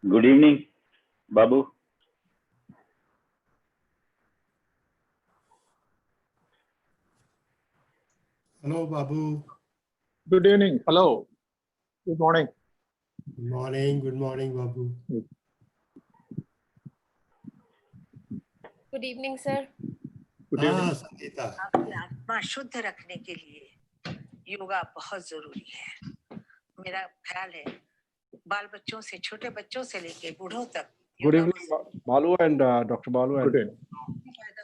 Good evening, Babu. Hello, Babu. Good evening. Hello. Good morning. Good morning, Babu. Good evening, sir. Good evening. Sangeeta. आपकी आत्मा शुद्ध रखने के लिए योगा बहुत जरूरी है। मेरा ख्याल है बाल बच्चों से छोटे बच्चों से लेके बूढ़ों तक। Good evening, Balu and Dr. Balu and Good evening.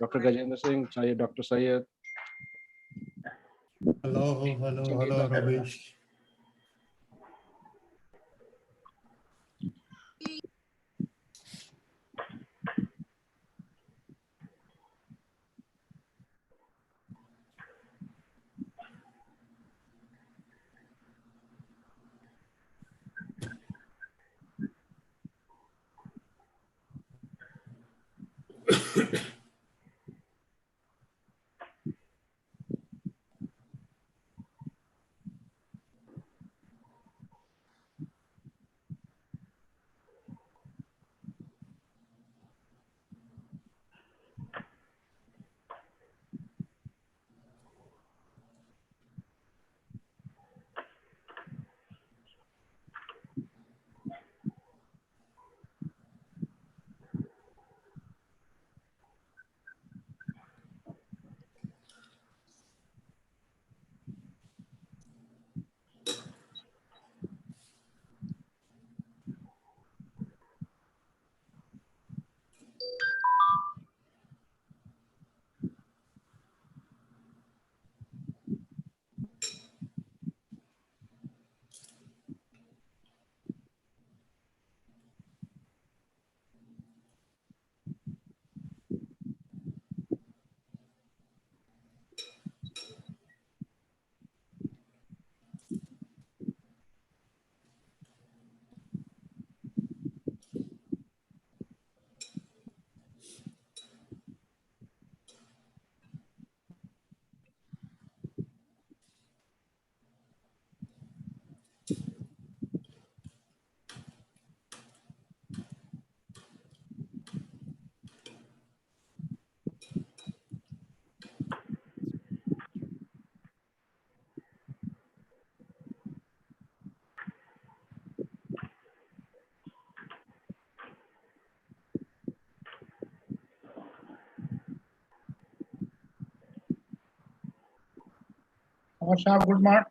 Dr. Gajendra Singh, Dr. Syed. Hello, Ramesh. Good morning.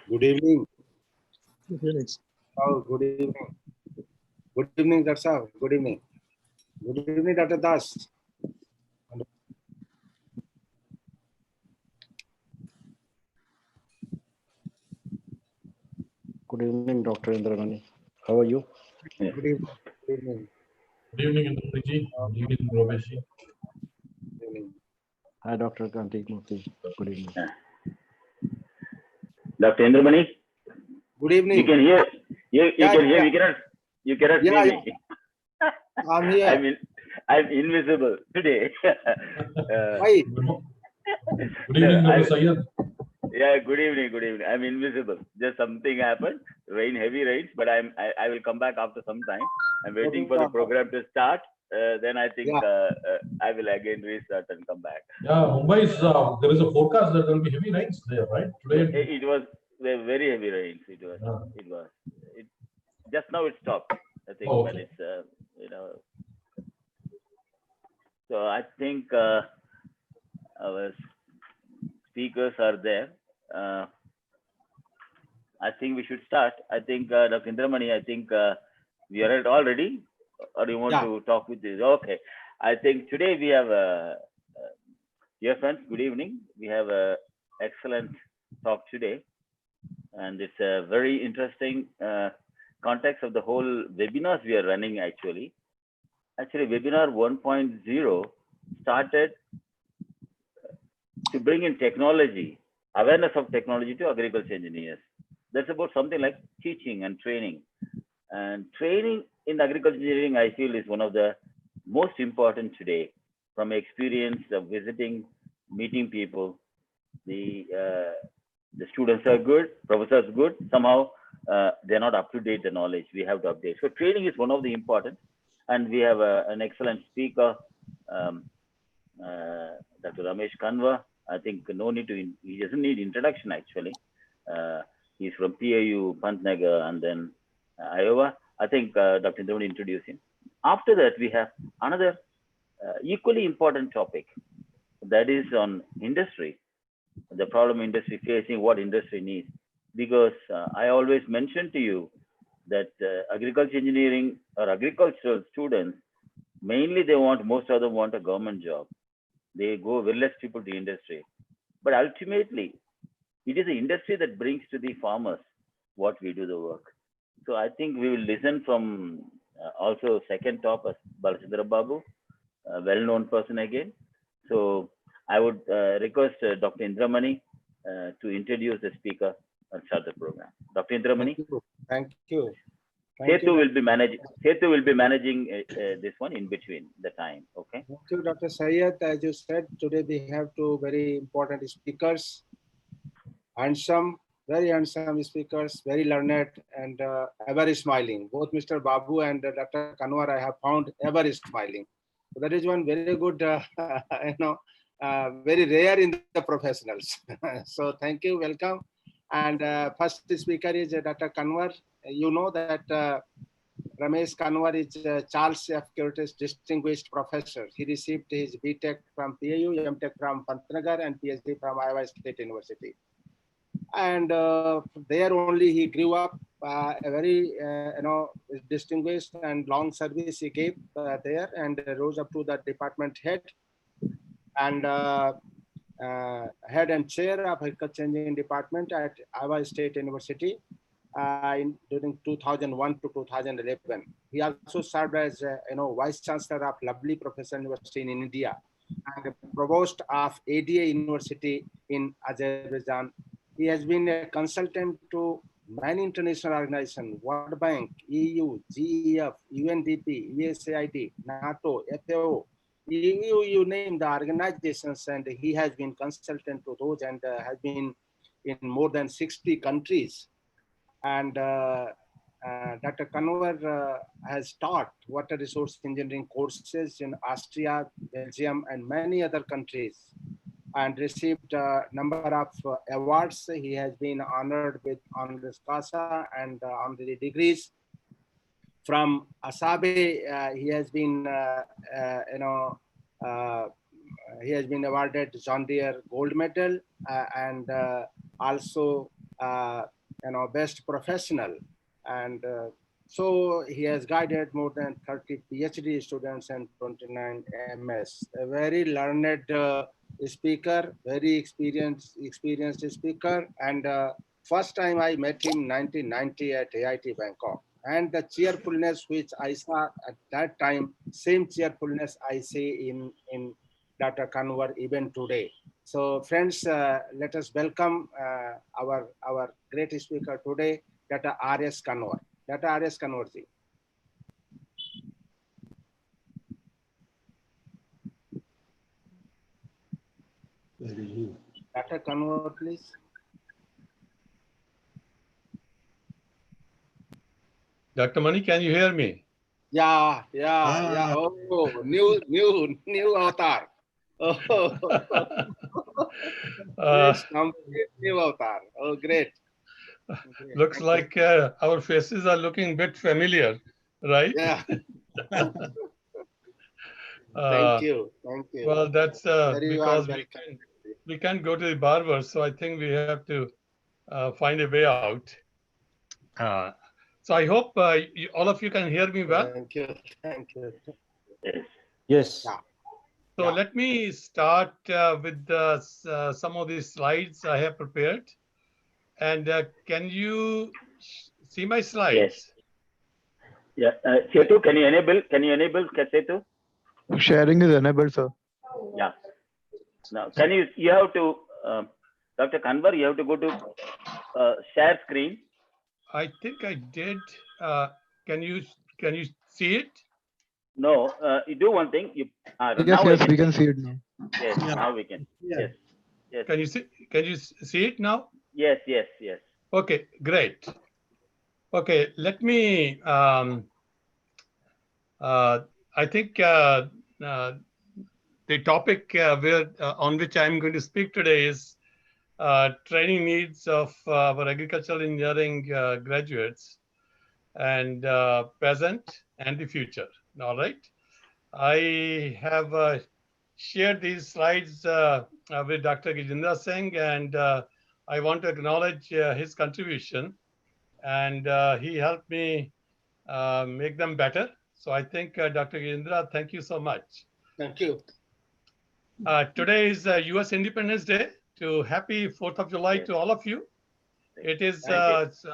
Good evening. Good evening. Oh, good evening. Good evening, Dr. Saab. Good evening. Good evening, Dr. Das. Good evening, Dr. Indragani. How are you? Good evening. Good evening. Good evening, Indranji. Good evening, Ramesh. Good evening. Hi, Dr. Kantik Murthy. Good evening. Dr. Indramani, Good evening. you can hear. You Yeah, can hear. yeah. You cannot Yeah, see yeah. me. I'm here. I'm invisible today. Why? Good evening, Dr. Syed. Yeah, good evening, good evening. I'm invisible. Just something happened. Heavy rains, but I will come back after some time. I'm waiting for the program to start. Then I think I will again restart and come back. Yeah, Mumbai is, there is a forecast that there will be heavy rains there, right? Today. It was very heavy rains. It was. Just now it stopped. I think, Oh, but okay. it's So I think our speakers are there. I think we should start. I think Dr. Indramani, I think we are all ready, or you want to talk with this? Okay. I think today we have, dear friends, good evening. We have a excellent talk today, and it's a very interesting context of the whole webinars we are running actually. Actually, Webinar 1.0 started to bring in technology, awareness of technology to agriculture engineers. That's about something like teaching and training. And training in agriculture engineering, I feel, is one of the most important today. From experience of visiting, meeting people, the students are good, professors good. Somehow they're not up to date the knowledge. We have to update. So training is one of the important. And we have an excellent speaker, Dr. Ramesh Kanwar. I think no need to, he doesn't need introduction actually. He's from PAU, Pantnagar, and then Iowa. I think Dr. Indramani introduced him. After that, we have another equally important topic, that is on industry, the problem industry facing, what industry needs. Because I always mention to you that agriculture engineering or agricultural students, mainly most of them want a government job. They go very less people to industry. But ultimately, it is the industry that brings to the farmers what we do the work. So I think we will listen from also second top, S Balachandra Babu, a well-known person again. So I would request Dr. Indramani to introduce the speaker and start the program. Dr. Indramani. Thank you. Setu will be managing this one in between the time. Okay. Thank you, Dr. Syed. As you said, today we have two very important speakers. Very handsome speakers, very learned and ever smiling. Both Mr. Babu and Dr. Kanwar I have found ever smiling. So that is one very good, very rare in the professionals. So thank you, welcome. And first speaker is Dr. Kanwar. You know that Ramesh Kanwar is Charles F. Curtis Distinguished Professor. He received his BTech from PAU, MTech from Pantnagar, and PhD from Iowa State University. And there only he grew up. A very distinguished and long service he gave there, and rose up to the department head and head and chair of agriculture engineering department at Iowa State University during 2001 to 2011. He also served as vice chancellor of Lovely Professor University in India and provost of ADA University in Azerbaijan. He has been a consultant to many international organizations: World Bank, EU, GEF, UNDP, USAID, NATO, FAO. You name the organizations, and he has been consultant to those and has been in more than 60 countries. And Dr. Kanwar has taught water resource engineering courses in Austria, Belgium, and many other countries, and received a number of awards. He has been honored with honoris causa and honorary degrees. From Asabe, he has been, he has been awarded John Deere Gold Medal and also, Best Professional. And so he has guided more than 30 PhD students and 29 MS. A very learned speaker, very experienced speaker. And first time I met him 1990 at AIT Bangkok. And the cheerfulness which I saw at that time, same cheerfulness I see in Dr. Kanwar even today. So friends, let us welcome our great speaker today, Dr. R.S. Kanwar. Dr. R.S. Kanwar ji. Dr. Kanwar, please. Dr. Mani, can you hear me? Yeah. Oh, new avatar. Oh, new avatar. Oh, great. Looks like our faces are looking a bit familiar, right? Yeah. Thank you. Well, that's Very because well we can't go to the barber, so I think we have to find a way out. So I hope all of you can hear me well. Thank you. Yes. Yeah. So let me start with some of these slides I have prepared. And can you see my slides? Yes. Yeah. Setu, can you enable Setu? Sharing is enabled, sir. Yeah. Now, you have to, Dr. Kanwar, you have to go to share screen. I think I did. Can you see it? No, you do one thing. Yes, we can see it now. Yes, now we can. Yes. Can you see it now? Yes. Okay, great. Okay, let me. I think the topic on which I'm going to speak today is training needs of our agricultural engineering graduates and present and the future. All right. I have shared these slides with Dr. Gajendra Singh, and I want to acknowledge his contribution. And he helped me make them better. So I think, Dr. Gajendra, thank you so much. Thank you. Today is US Independence Day. Happy 4th of July to all of you. It is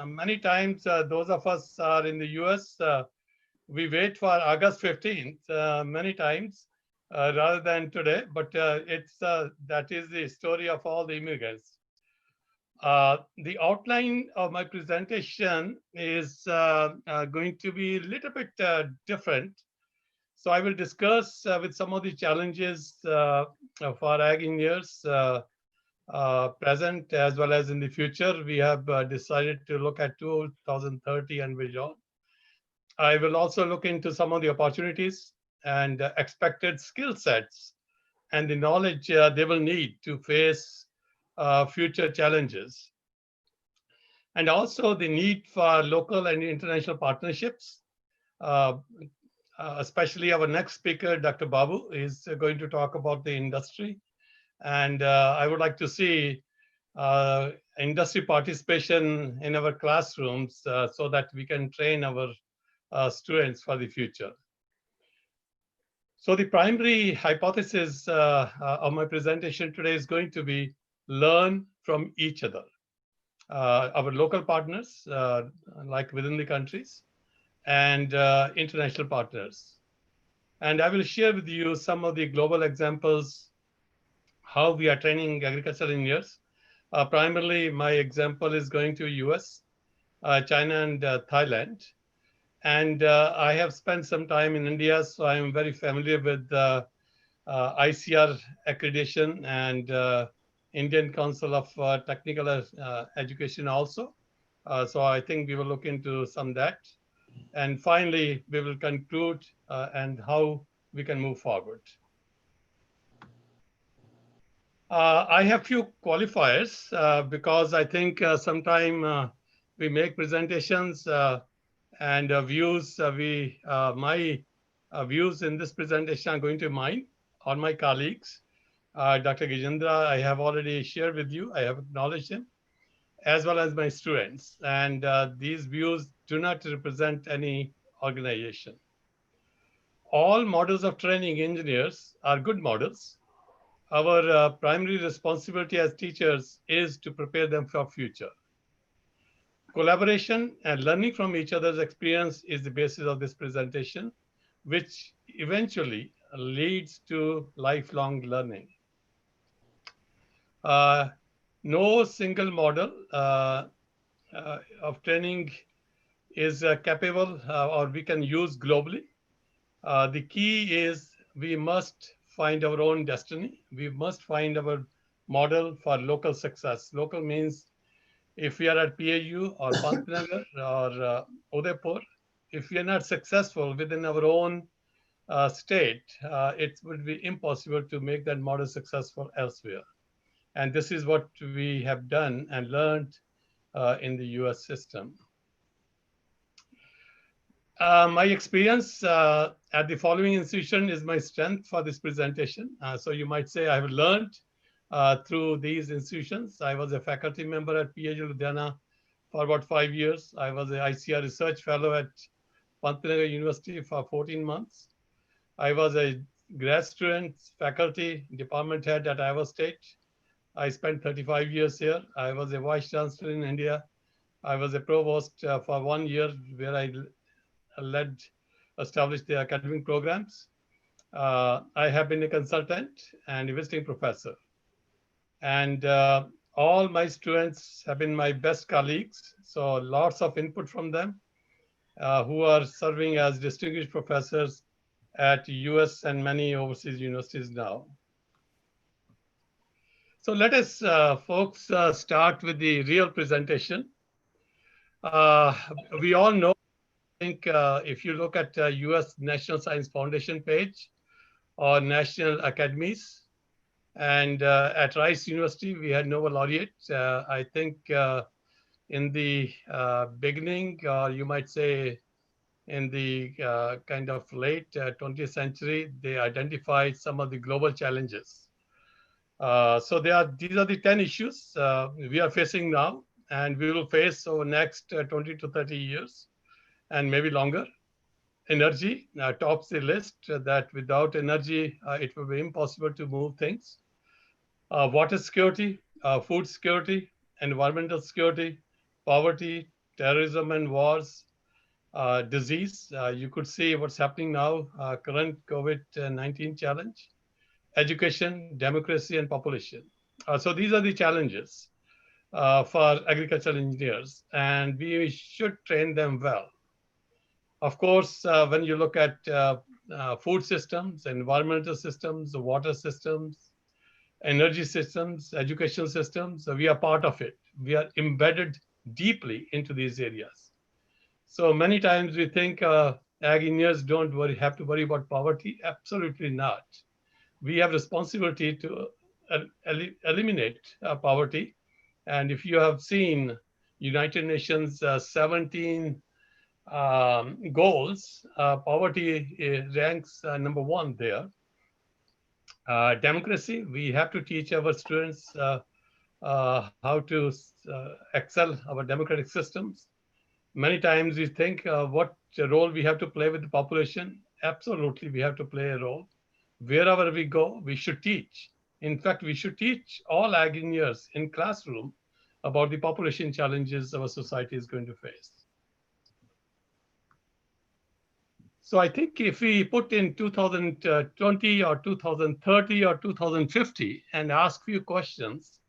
many times those of us are in the US, we wait for August 15th many times rather than today, but that is the story of all the immigrants. The outline of my presentation is going to be a little bit different. So I will discuss with some of the challenges for ag engineers present as well as in the future. We have decided to look at 2030 and beyond. I will also look into some of the opportunities and expected skill sets and the knowledge they will need to face future challenges. And also the need for local and international partnerships. Especially our next speaker, Dr. Babu, is going to talk about the industry. And I would like to see industry participation in our classrooms so that we can train our students for the future. So the primary hypothesis of my presentation today is going to be learn from each other. Our local partners, like within the countries, and international partners. And I will share with you some of the global examples, how we are training agricultural engineers. Primarily, my example is going to US, China, and Thailand. And I have spent some time in India, so I am very familiar with ICR accreditation and Indian Council of Technical Education also. So I think we will look into some of that. And finally, we will conclude and how we can move forward. I have few qualifiers because I think sometime we make presentations and views. My views in this presentation are going to mine or my colleagues. Dr. Gajendra, I have already shared with you. I have acknowledged him, as well as my students. And these views do not represent any organization. All models of training engineers are good models. Our primary responsibility as teachers is to prepare them for future. Collaboration and learning from each other's experience is the basis of this presentation, which eventually leads to lifelong learning. No single model of training is capable or we can use globally. The key is we must find our own destiny. We must find our model for local success. Local means if we are at PAU or Pantnagar or Udaipur, if we are not successful within our own state, it would be impossible to make that model successful elsewhere. And this is what we have done and learned in the US system. My experience at the following institution is my strength for this presentation. So you might say I have learned through these institutions. I was a faculty member at PAU Ludhiana for about 5 years. I was an ICR research fellow at Pantnagar University for 14 months. I was a grad student, faculty, department head at Iowa State. I spent 35 years here. I was a vice chancellor in India. I was a provost for 1 year where I established the academic programs. I have been a consultant and a visiting professor. And all my students have been my best colleagues. So lots of input from them who are serving as distinguished professors at US and many overseas universities now. So let us, folks, start with the real presentation. We all know, I think if you look at US National Science Foundation page or national academies, and at Rice University, we had Nobel laureate. I think in the beginning, or you might say in the kind of late 20th century, they identified some of the global challenges. So these are the 10 issues we are facing now, and we will face over next 20 to 30 years, and maybe longer. Energy tops the list, that without energy, it will be impossible to move things. Water security, food security, environmental security, poverty, terrorism and wars, disease. You could see what's happening now, current COVID-19 challenge, education, democracy, and population. So these are the challenges for agricultural engineers, and we should train them well. Of course, when you look at food systems, environmental systems, water systems, energy systems, educational systems, we are part of it. We are embedded deeply into these areas. So many times we think ag engineers don't have to worry about poverty. Absolutely not. We have responsibility to eliminate poverty. And if you have seen United Nations 17 goals, poverty ranks number 1 there. Democracy, we have to teach our students how to excel our democratic systems. Many times we think what role we have to play with the population. Absolutely, we have to play a role. Wherever we go, we should teach. In fact, we should teach all ag engineers in classroom about the population challenges our society is going to face. So I think if we put in 2020 or 2030 or 2050 and ask few questions,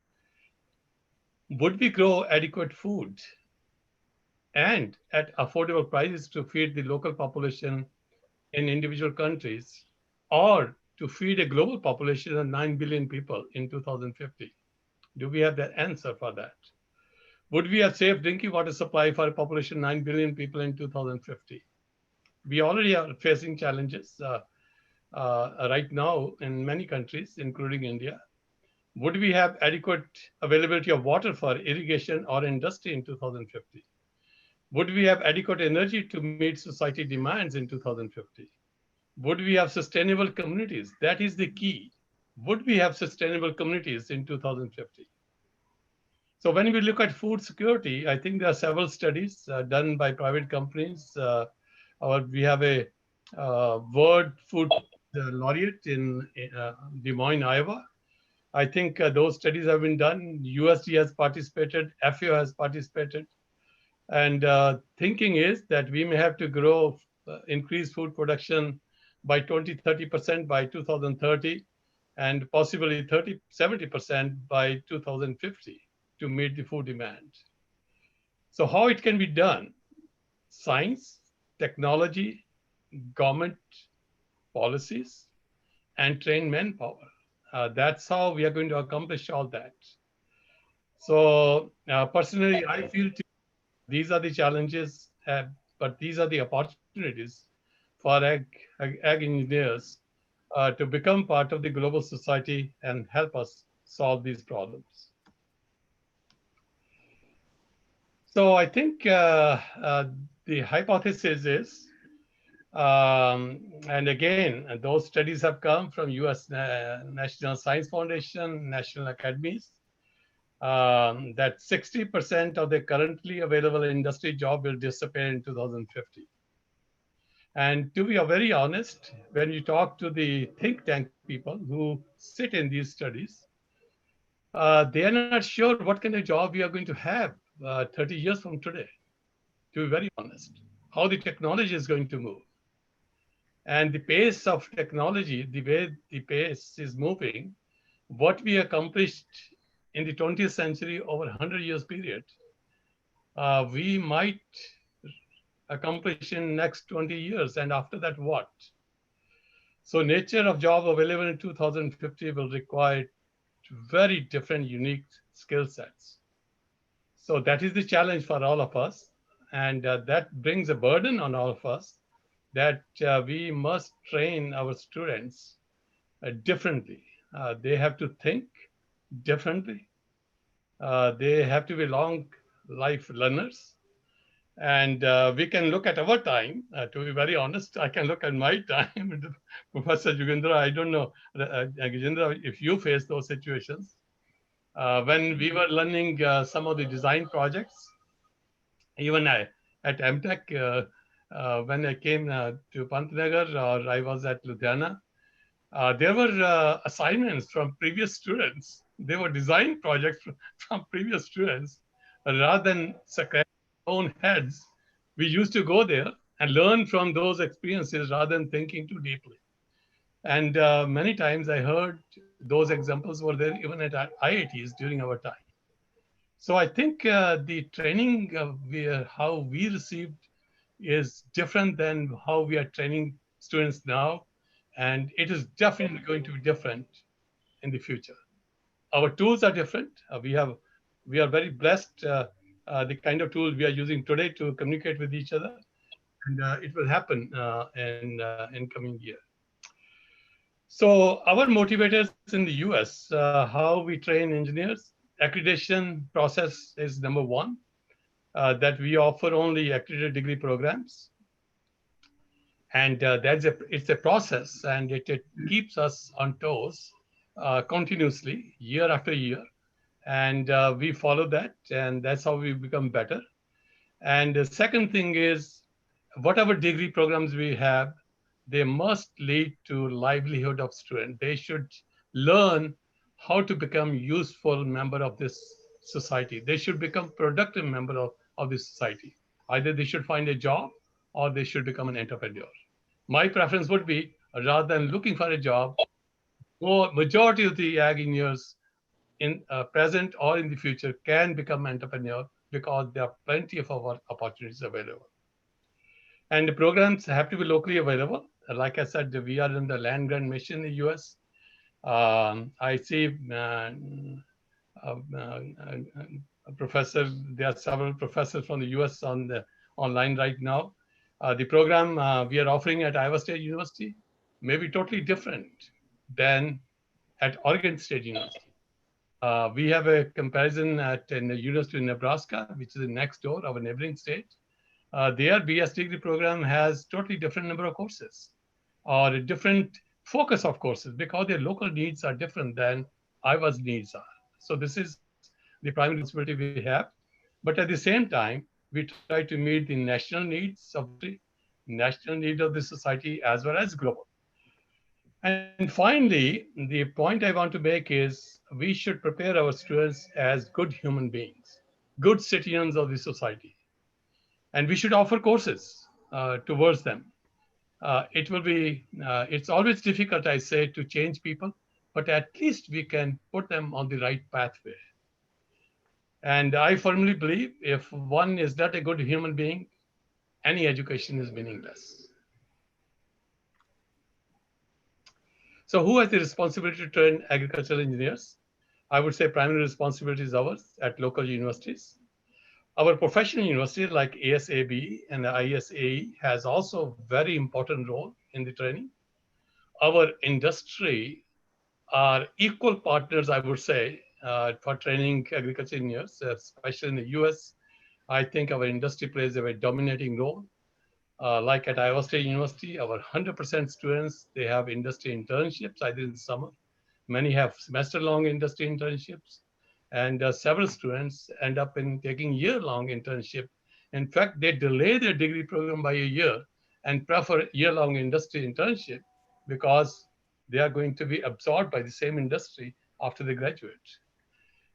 would we grow adequate food and at affordable prices to feed the local population in individual countries, or to feed a global population of 9 billion people in 2050? Do we have the answer for that? Would we have safe drinking water supply for a population of 9 billion people in 2050? We already are facing challenges right now in many countries, including India. Would we have adequate availability of water for irrigation or industry in 2050? Would we have adequate energy to meet society demands in 2050? Would we have sustainable communities? That is the key. Would we have sustainable communities in 2050? So when we look at food security, I think there are several studies done by private companies. We have a World Food Laureate in Des Moines, Iowa. I think those studies have been done. USD has participated, FAO has participated. And thinking is that we may have to grow, increase food production by 20-30% by 2030, and possibly 70% by 2050 to meet the food demand. So how it can be done? Science, technology, government policies, and trained manpower. That's how we are going to accomplish all that. So personally, I feel these are the challenges, but these are the opportunities for ag engineers to become part of the global society and help us solve these problems. So I think the hypothesis is, and again, those studies have come from US National Science Foundation, national academies, that 60% of the currently available industry job will disappear in 2050. And to be very honest, when you talk to the think tank people who sit in these studies, they are not sure what kind of job we are going to have 30 years from today, to be very honest, how the technology is going to move. And the pace of technology, the way the pace is moving, what we accomplished in the 20th century over 100 years period, we might accomplish in next 20 years. And after that, what? So nature of job available in 2050 will require very different, unique skill sets. So that is the challenge for all of us. And that brings a burden on all of us that we must train our students differently. They have to think differently. They have to be long life learners. And we can look at our time. To be very honest, I can look at my time. Professor Jugendra, I don't know, Gajendra, if you face those situations. When we were learning some of the design projects, even at MTech, when I came to Pantnagar or I was at Ludhiana, there were assignments from previous students. They were design projects from previous students. Rather than scratching our own heads, we used to go there and learn from those experiences rather than thinking too deeply. And many times I heard those examples were there even at IITs during our time. So I think the training how we received is different than how we are training students now. And it is definitely going to be different in the future. Our tools are different. We are very blessed, the kind of tools we are using today to communicate with each other. And it will happen in coming year. So our motivators in the US, how we train engineers, accreditation process is number one, that we offer only accredited degree programs. And it's a process, and it keeps us on toes continuously, year after year. And we follow that, and that's how we become better. And the second thing is, whatever degree programs we have, they must lead to livelihood of students. They should learn how to become useful member of this society. They should become productive member of this society. Either they should find a job or they should become an entrepreneur. My preference would be, rather than looking for a job, majority of the ag engineers in present or in the future can become entrepreneur because there are plenty of opportunities available. And the programs have to be locally available. Like I said, we are in the land grant mission in the US. I see professors, there are several professors from the US on the online right now. The program we are offering at Iowa State University may be totally different than at Oregon State University. We have a comparison at the University of Nebraska, which is next door, our neighboring state. Their BS degree program has totally different number of courses or a different focus of courses because their local needs are different than Iowa's needs are. So this is the primary responsibility we have. But at the same time, we try to meet the national needs of the society as well as global. And finally, the point I want to make is we should prepare our students as good human beings, good citizens of the society. And we should offer courses towards them. It's always difficult, I say, to change people, but at least we can put them on the right pathway. And I firmly believe if one is not a good human being, any education is meaningless. So who has the responsibility to train agricultural engineers? I would say primary responsibility is ours at local universities. Our professional universities like ASABE and the ISAE has also very important role in the training. Our industry are equal partners, I would say, for training agriculture engineers, especially in the US. I think our industry plays a very dominating role. Like at Iowa State University, our 100% students, they have industry internships, either in summer. Many have semester-long industry internships, and several students end up in taking year-long internship. In fact, they delay their degree program by a year and prefer year-long industry internship because they are going to be absorbed by the same industry after they graduate.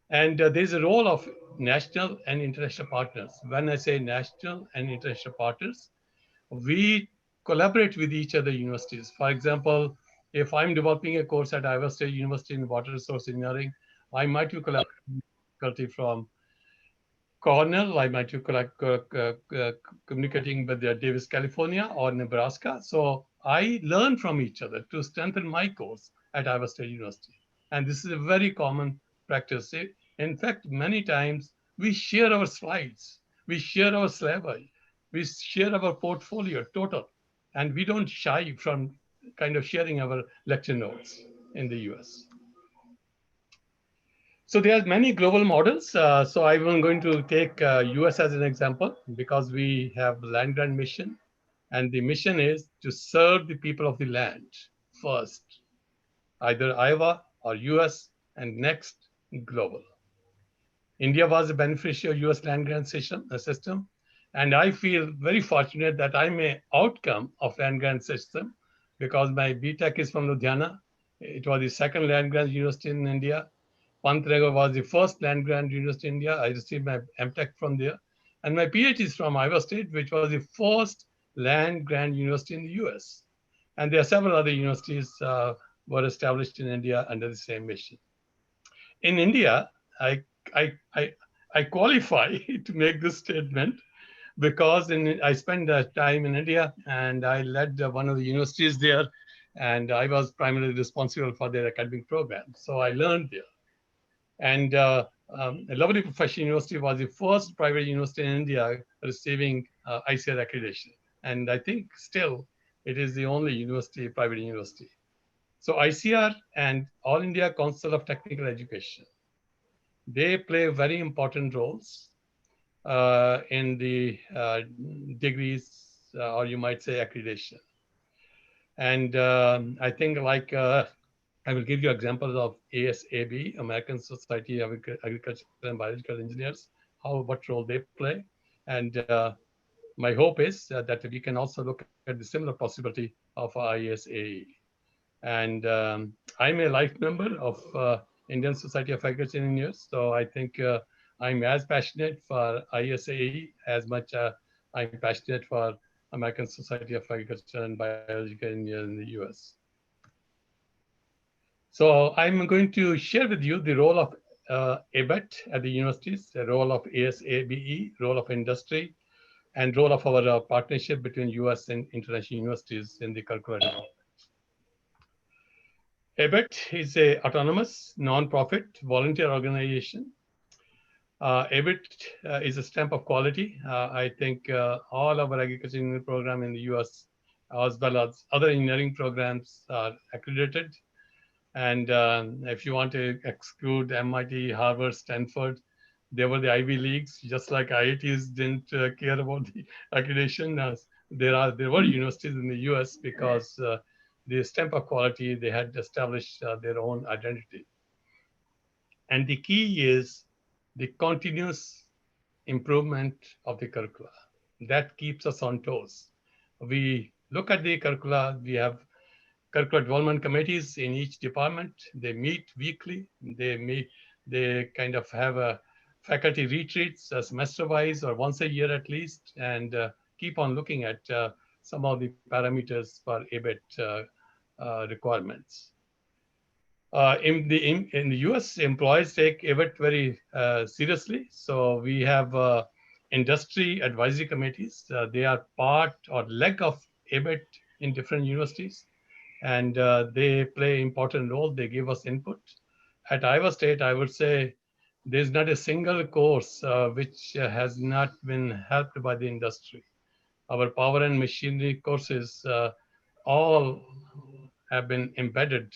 And there's a role of national and international partners. When I say national and international partners, we collaborate with each other universities. For example, if I'm developing a course at Iowa State University in water resource engineering, I might be collaborating with faculty from Cornell, I might be communicating with Davis, California or Nebraska. So I learn from each other to strengthen my course at Iowa State University. And this is a very common practice. In fact, many times we share our slides, we share our syllabi, we share our portfolio total, and we don't shy from kind of sharing our lecture notes in the US. So there are many global models. So I'm going to take US as an example because we have land grant mission, and the mission is to serve the people of the land first, either Iowa or US, and next global. India was a beneficiary of US land grant system, and I feel very fortunate that I'm an outcome of land grant system because my BTech is from Ludhiana. It was the second land grant university in India. Pantnagar was the first land grant university in India. I received my MTech from there. And my PhD is from Iowa State, which was the first land grant university in the US. And there are several other universities were established in India under the same mission. In India, I qualify to make this statement because I spent time in India and I led one of the universities there, and I was primarily responsible for their academic program. So I learned there. And Lovely Professional University was the first private university in India receiving ICR accreditation. And I think still it is the only university, private university. So ICR and All India Council of Technical Education, they play very important roles in the degrees, or you might say accreditation. And I think like I will give you examples of ASAB, American Society of Agricultural and Biological Engineers, what role they play. And my hope is that we can also look at the similar possibility of ISAE. And I'm a life member of Indian Society of Agricultural Engineers. So I think I'm as passionate for ISAE as much I'm passionate for American Society of Agriculture and Biological Engineers in the US. So I'm going to share with you the role of ABET at the universities, the role of ASABE, role of industry, and role of our partnership between US and international universities in the curricular development. ABET is an autonomous, non-profit, volunteer organization. ABET is a stamp of quality. I think all our agriculture engineering program in the US, as well as other engineering programs, are accredited. And if you want to exclude MIT, Harvard, Stanford, they were the Ivy Leagues, just like IITs didn't care about the accreditation. There were universities in the US because the stamp of quality, they had established their own identity. And the key is the continuous improvement of the curricula. That keeps us on toes. We look at the curricula, we have curricular development committees in each department. They meet weekly. They kind of have a faculty retreats semester-wise or once a year at least, and keep on looking at some of the parameters for ABET requirements. In the US, employees take ABET very seriously. So we have industry advisory committees. They are part or leg of ABET in different universities, and they play important role. They give us input. At Iowa State, I would say there's not a single course which has not been helped by the industry. Our power and machinery courses all have been embedded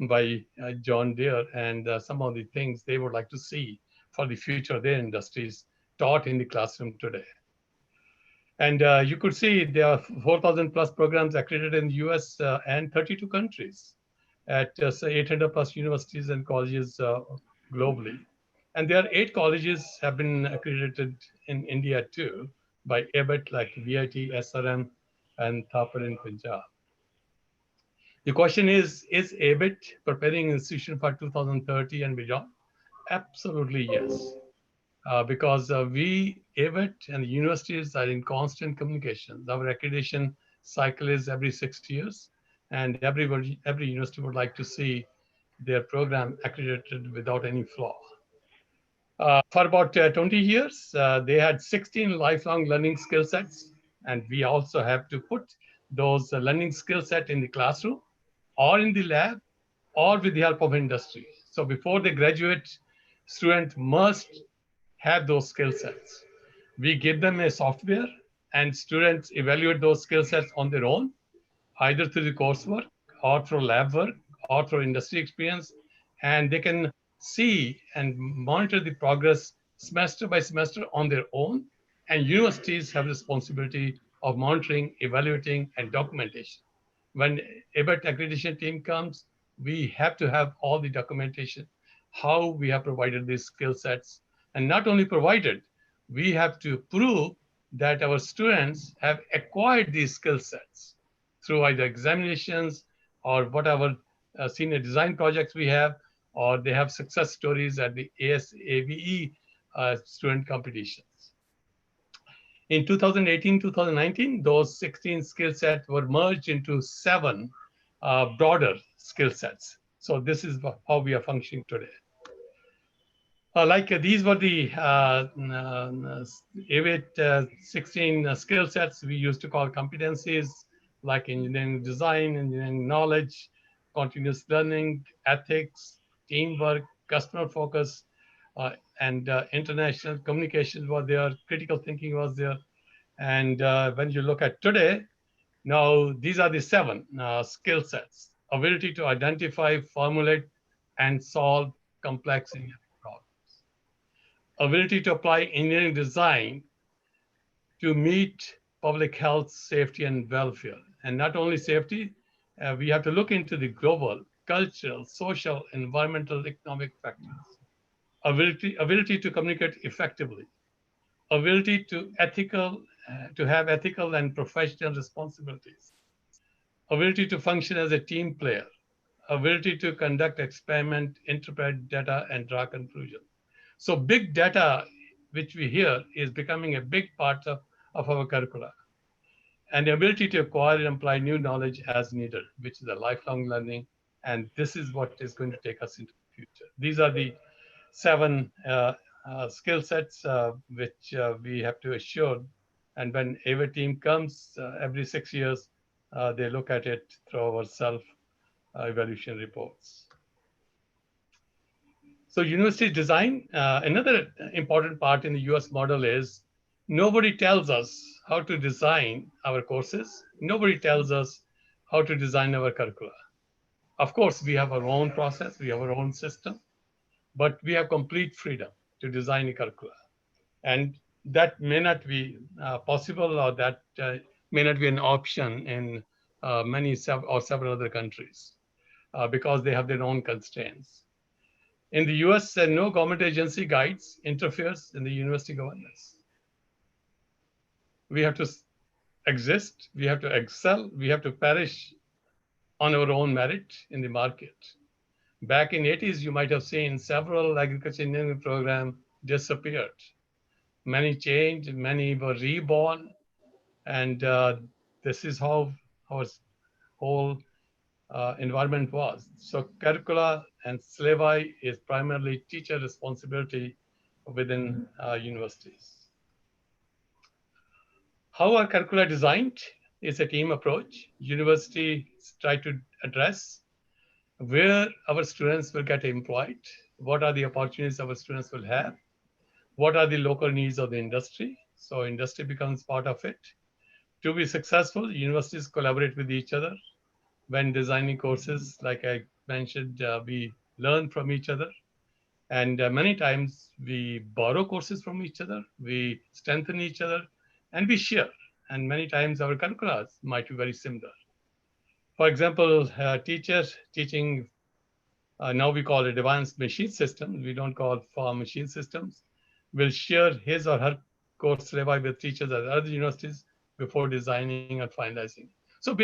by John Deere, and some of the things they would like to see for the future of their industries taught in the classroom today. And you could see there are 4,000 plus programs accredited in the US and 32 countries at 800 plus universities and colleges globally. And there are 8 colleges have been accredited in India too by ABET like VIT, SRM, and Thapar in Punjab. The question is ABET preparing institution for 2030 and beyond? Absolutely yes. Because ABET and the universities are in constant communication. Our accreditation cycle is every 6 years, and every university would like to see their program accredited without any flaw. For about 20 years, they had 16 lifelong learning skill sets, and we also have to put those learning skill set in the classroom or in the lab or with the help of industry. So before they graduate, students must have those skill sets. We give them a software and students evaluate those skill sets on their own, either through the coursework or through lab work or through industry experience. And they can see and monitor the progress semester by semester on their own. And universities have responsibility of monitoring, evaluating, and documentation. When ABET accreditation team comes, we have to have all the documentation, how we have provided these skill sets. And not only provided, we have to prove that our students have acquired these skill sets through either examinations or whatever senior design projects we have, or they have success stories at the ABET student competitions. In 2018, 2019, those 16 skill sets were merged into 7 broader skill sets. So this is how we are functioning today. These were the ABET 16 skill sets we used to call competencies, like engineering design, engineering knowledge, continuous learning, ethics, teamwork, customer focus, and international communication was there, critical thinking was there. And when you look at today, now these are the 7 skill sets: ability to identify, formulate, and solve complex engineering problems, ability to apply engineering design to meet public health, safety, and welfare. And not only safety, we have to look into the global, cultural, social, environmental, economic factors. Ability to communicate effectively, ability to have ethical and professional responsibilities, ability to function as a team player, ability to conduct experiment, interpret data, and draw conclusions. So big data, which we hear, is becoming a big part of our curricula. And the ability to acquire and apply new knowledge as needed, which is a lifelong learning. And this is what is going to take us into the future. These are the 7 skill sets which we have to assure. And when ABET team comes every 6 years, they look at it through our self-evaluation reports. So university design, another important part in the US model is nobody tells us how to design our courses. Nobody tells us how to design our curricula. Of course, we have our own process, we have our own system, but we have complete freedom to design a curricula. And that may not be possible, or that may not be an option in several other countries because they have their own constraints. In the US, no government agency guides, interferes in the university governance. We have to exist, we have to excel, we have to perish on our own merit in the market. Back in the 80s, you might have seen several agriculture engineering programs disappeared. Many changed, many were reborn, and this is how our whole environment was. So curricula and syllabi is primarily teacher responsibility within universities. How are curricula designed? It's a team approach. Universities try to address where our students will get employed, what are the opportunities our students will have, what are the local needs of the industry. So industry becomes part of it. To be successful, universities collaborate with each other. When designing courses, like I mentioned, we learn from each other. And many times we borrow courses from each other, we strengthen each other, and we share. And many times our curricula might be very similar. For example, teachers teaching, now we call it advanced machine systems, we don't call farm machine systems, will share his or her course syllabi with teachers at other universities before designing and finalizing. So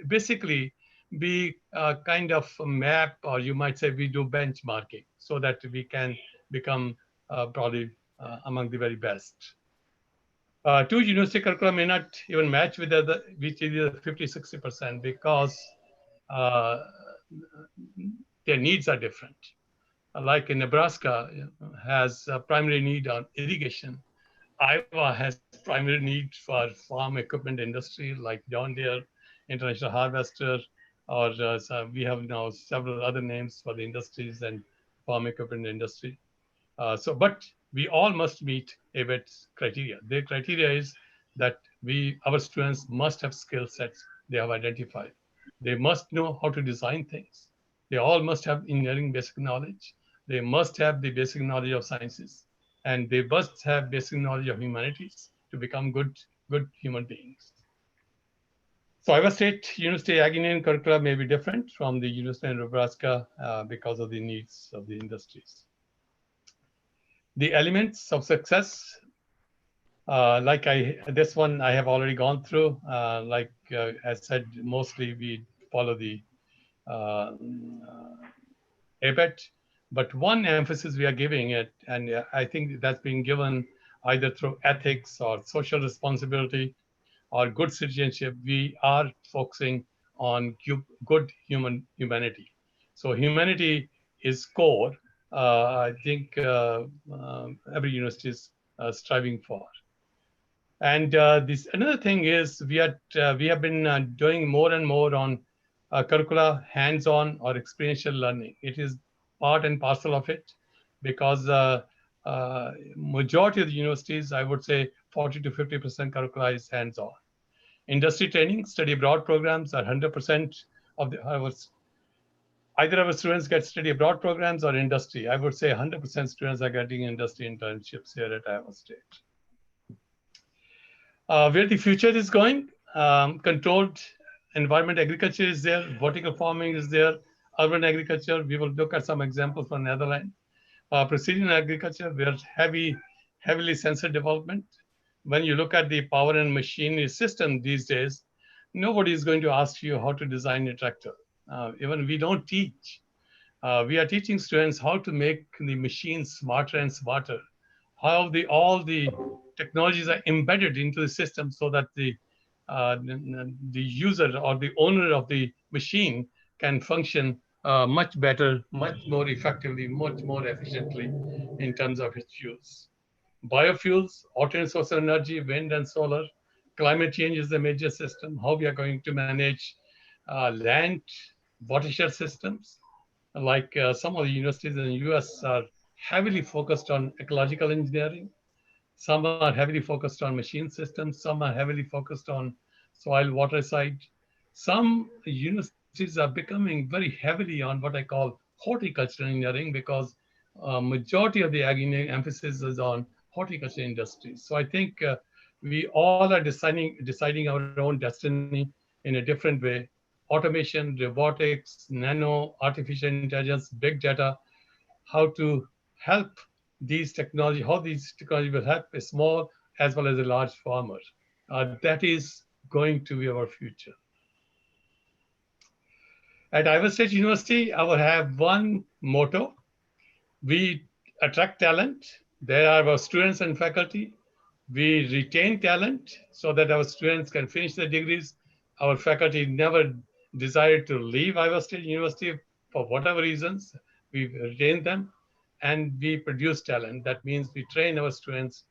basically, we kind of map, or you might say we do benchmarking so that we can become probably among the very best. Two university curricula may not even match with the which is 50-60% because their needs are different. Like in Nebraska has a primary need on irrigation. Iowa has primary need for farm equipment industry like John Deere, International Harvester, or so we have now several other names for the industries and farm equipment industry. But we all must meet ABET's criteria. Their criteria is that our students must have skill sets they have identified. They must know how to design things. They all must have engineering basic knowledge. They must have the basic knowledge of sciences, and they must have basic knowledge of humanities to become good human beings. So Iowa State University Agr Engineering curricula may be different from the University of Nebraska because of the needs of the industries. The elements of success, this one I have already gone through. As said, mostly we follow the ABET, but one emphasis we are giving it, and I think that's being given either through ethics or social responsibility or good citizenship, we are focusing on good humanity. So humanity is core. I think every university is striving for. And this another thing is we have been doing more and more on curricula, hands-on or experiential learning. It is part and parcel of it because majority of the universities, I would say 40 to 50% curricula is hands-on. Industry training, study abroad programs are 100% of either our students get study abroad programs or industry. I would say 100% students are getting industry internships here at Iowa State. Where the future is going, controlled environment agriculture is there, vertical farming is there, urban agriculture. We will look at some examples from Netherlands. Precision agriculture, where heavily sensor development. When you look at the power and machinery system these days, nobody is going to ask you how to design a tractor. Even we don't teach. We are teaching students how to make the machines smarter and smarter, how all the technologies are embedded into the system so that the user or the owner of the machine can function much better, much more effectively, much more efficiently in terms of its use. Biofuels, alternate source of energy, wind and solar. Climate change is the major system. How we are going to manage land, watershed systems. Like some of the universities in the US are heavily focused on ecological engineering. Some are heavily focused on machine systems. Some are heavily focused on soil water side. Some universities are becoming very heavily on what I call horticultural engineering because majority of the ag engineering emphasis is on horticulture industries. So I think we all are deciding our own destiny in a different way. Automation, robotics, nano, artificial intelligence, big data, how to help how these technology will help a small as well as a large farmer. That is going to be our future. At Iowa State University, I will have one motto. We attract talent. There are our students and faculty. We retain talent so that our students can finish their degrees. Our faculty never decided to leave Iowa State University for whatever reasons, we retain them and we produce talent. That means we train our students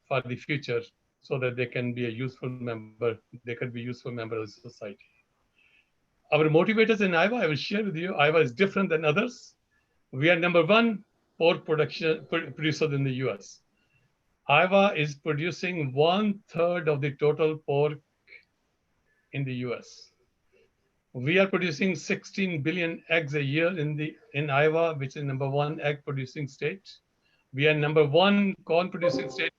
for the future so that they can be a useful member, they could be useful member of society. Our motivators in Iowa, I will share with you, Iowa is different than others. We are number one pork producer in the US. Iowa is producing 1/3 of the total pork in the US. We are producing 16 billion eggs a year in Iowa, which is number one egg producing state. We are number one corn producing state.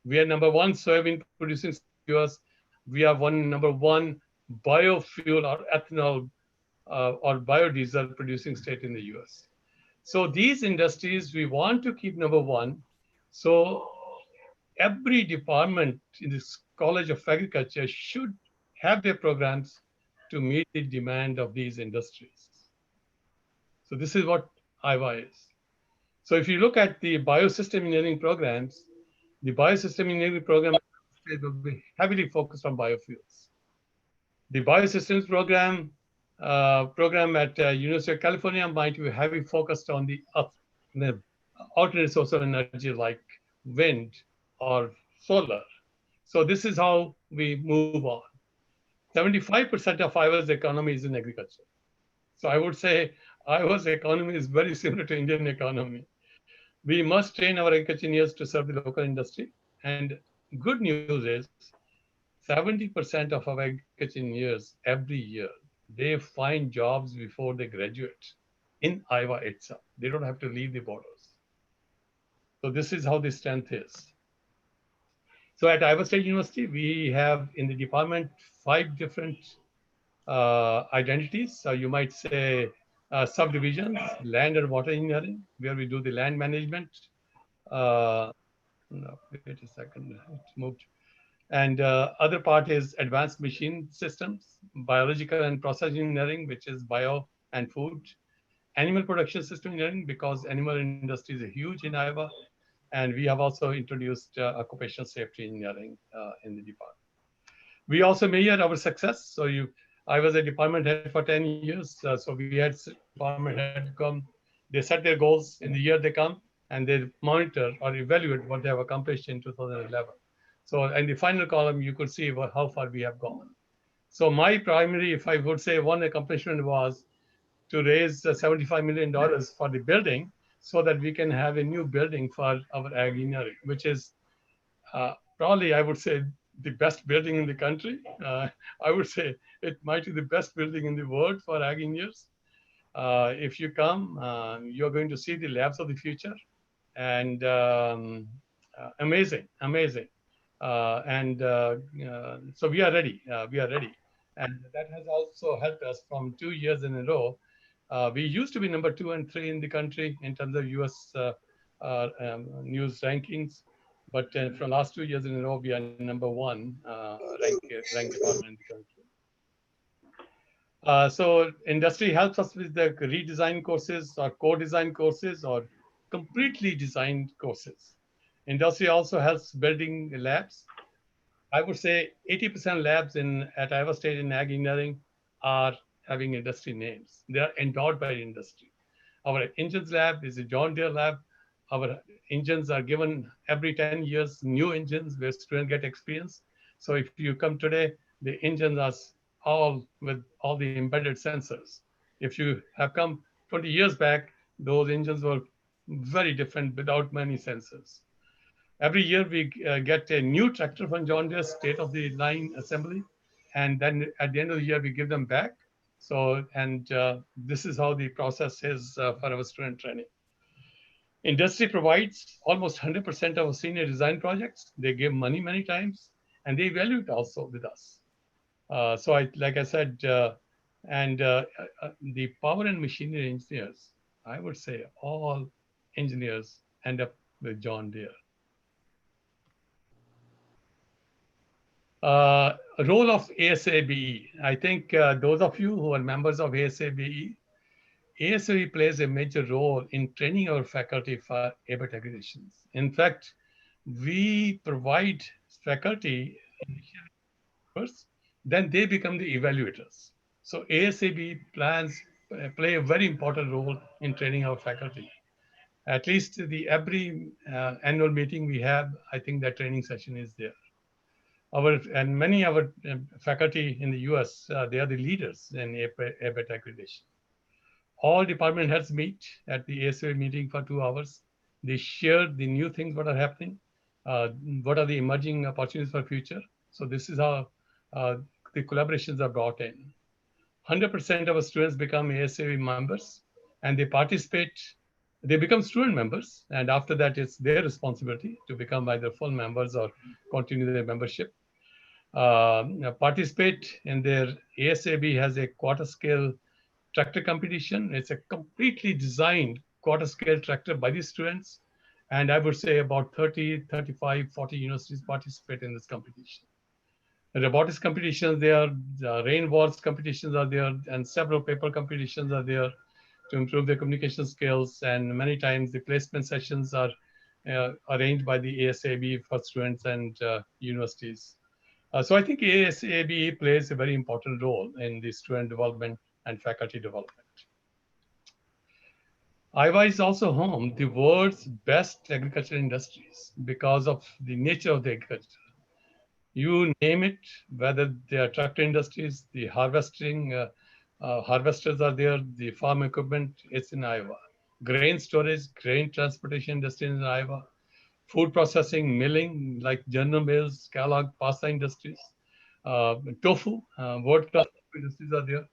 We are number one soybean producing state in the US. We are number one biofuel or ethanol or biodiesel producing state in the US. So these industries we want to keep number one. So every department in this College of Agriculture should have their programs to meet the demand of these industries. So this is what Iowa is. So if you look at the biosystem engineering programs, the biosystem engineering program will be heavily focused on biofuels. The biosystems program at University of California might be heavily focused on the alternate source of energy like wind or solar. So this is how we move on. 75% of Iowa's economy is in agriculture. So I would say Iowa's economy is very similar to Indian economy. We must train our agriculture engineers to serve the local industry. And good news is 70% of our agriculture engineers every year, they find jobs before they graduate in Iowa itself. They don't have to leave the borders. So this is how the strength is. So at Iowa State University, we have in the department 5 different identities. So you might say subdivisions, land and water engineering, where we do the land management. No, wait a second, it moved. And other part is advanced machine systems, biological and process engineering, which is bio and food, animal production system engineering, because animal industry is huge in Iowa. And we have also introduced occupational safety engineering in the department. We also measure our success. So I was a department head for 10 years. So we had department head come, they set their goals in the year they come, and they monitor or evaluate what they have accomplished in 2011. So in the final column, you could see how far we have gone. So my primary, if I would say one accomplishment was to raise $75 million for the building so that we can have a new building for our Agr Engineering, which is probably, I would say, the best building in the country. I would say it might be the best building in the world for Agr Engineers. If you come, you're going to see the labs of the future, and amazing, amazing. So we are ready. And that has also helped us from 2 years in a row. We used to be number 2 and 3 in the country in terms of US news rankings. But from last 2 years in a row, we are number 1 ranked department in the country. So industry helps us with the redesign courses or co-design courses or completely designed courses. Industry also helps building labs. I would say 80% labs at Iowa State in Agr Engineering are having industry names. They are endowed by industry. Our engines lab is a John Deere lab. Our engines are given every 10 years, new engines where students get experience. So if you come today, the engines are all with all the embedded sensors. If you have come 20 years back, those engines were very different without many sensors. Every year we get a new tractor from John Deere, state-of-the-line assembly. And then at the end of the year, we give them back. So, and this is how the process is for our student training. Industry provides almost 100% of our senior design projects. They give money many times, and they evaluate also with us. So like I said, the power and machinery engineers, I would say all engineers end up with John Deere. Role of ASABE. I think those of you who are members of ASABE, ASABE plays a major role in training our faculty for ABET accreditations. In fact, we provide faculty first, then they become the evaluators. So ASAB plans play a very important role in training our faculty. At least every annual meeting we have, I think that training session is there. Many of our faculty in the US, they are the leaders in ABET accreditation. All department heads meet at the ASA meeting for 2 hours. They share the new things that are happening, what are the emerging opportunities for future. So this is how the collaborations are brought in. 100% of our students become ASA members, and they participate. They become student members, and after that, it's their responsibility to become either full members or continue their membership. Participate in their ASAB has a quarter scale tractor competition. It's a completely designed quarter scale tractor by the students. And I would say about 30, 35, 40 universities participate in this competition. The robotics competitions there, the rain wars competitions are there, and several paper competitions are there to improve their communication skills. And many times the placement sessions are arranged by the ASAB for students and universities. So I think ASAB plays a very important role in the student development and faculty development. Iowa is also home to the world's best agricultural industries because of the nature of the agriculture. You name it, whether they are tractor industries, the harvesting, harvesters are there, the farm equipment, it's in Iowa. Grain storage, grain transportation industry in Iowa. Food processing, milling, like General Mills, Kellogg, pasta industries. Tofu, world-class industries are there.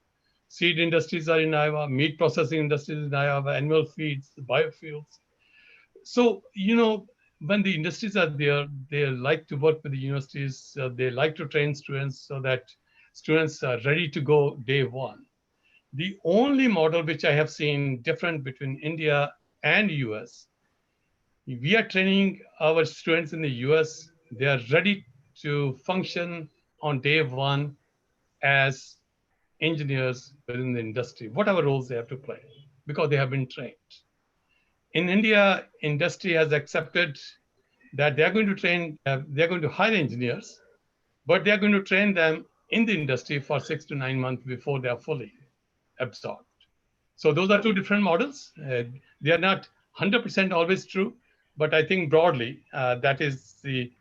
Seed industries are in Iowa, meat processing industries in Iowa, animal feeds, biofuels. So, you know, when the industries are there, they like to work with the universities. They like to train students so that students are ready to go day one. The only model which I have seen different between India and US, we are training our students in the US. They are ready to function on day one as engineers within the industry, whatever roles they have to play, because they have been trained. In India, industry has accepted that they are going to train, they are going to hire engineers, but they are going to train them in the industry for 6 to 9 months before they are fully absorbed. So those are two different models. They are not 100% always true, but I think broadly, that is the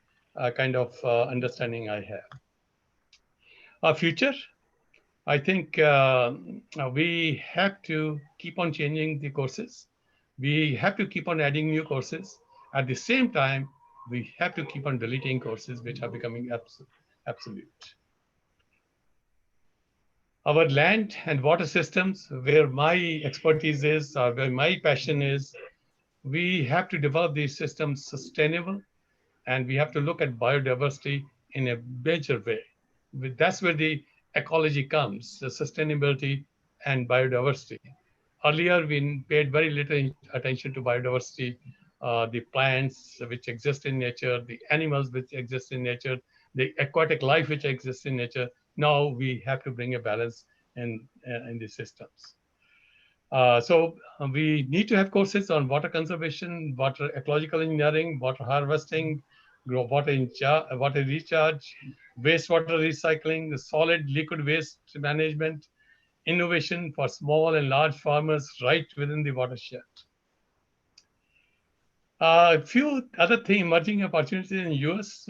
kind of understanding I have. Our future, I think we have to keep on changing the courses. We have to keep on adding new courses. At the same time, we have to keep on deleting courses which are becoming absolute. Our land and water systems, where my expertise is, or where my passion is, we have to develop these systems sustainable, and we have to look at biodiversity in a major way. That's where the ecology comes, the sustainability and biodiversity. Earlier, we paid very little attention to biodiversity, the plants which exist in nature, the animals which exist in nature, the aquatic life which exists in nature. Now we have to bring a balance in the systems. So we need to have courses on water conservation, water ecological engineering, water harvesting, water recharge, wastewater recycling, the solid liquid waste management, innovation for small and large farmers right within the watershed. A few other things, emerging opportunities in the US,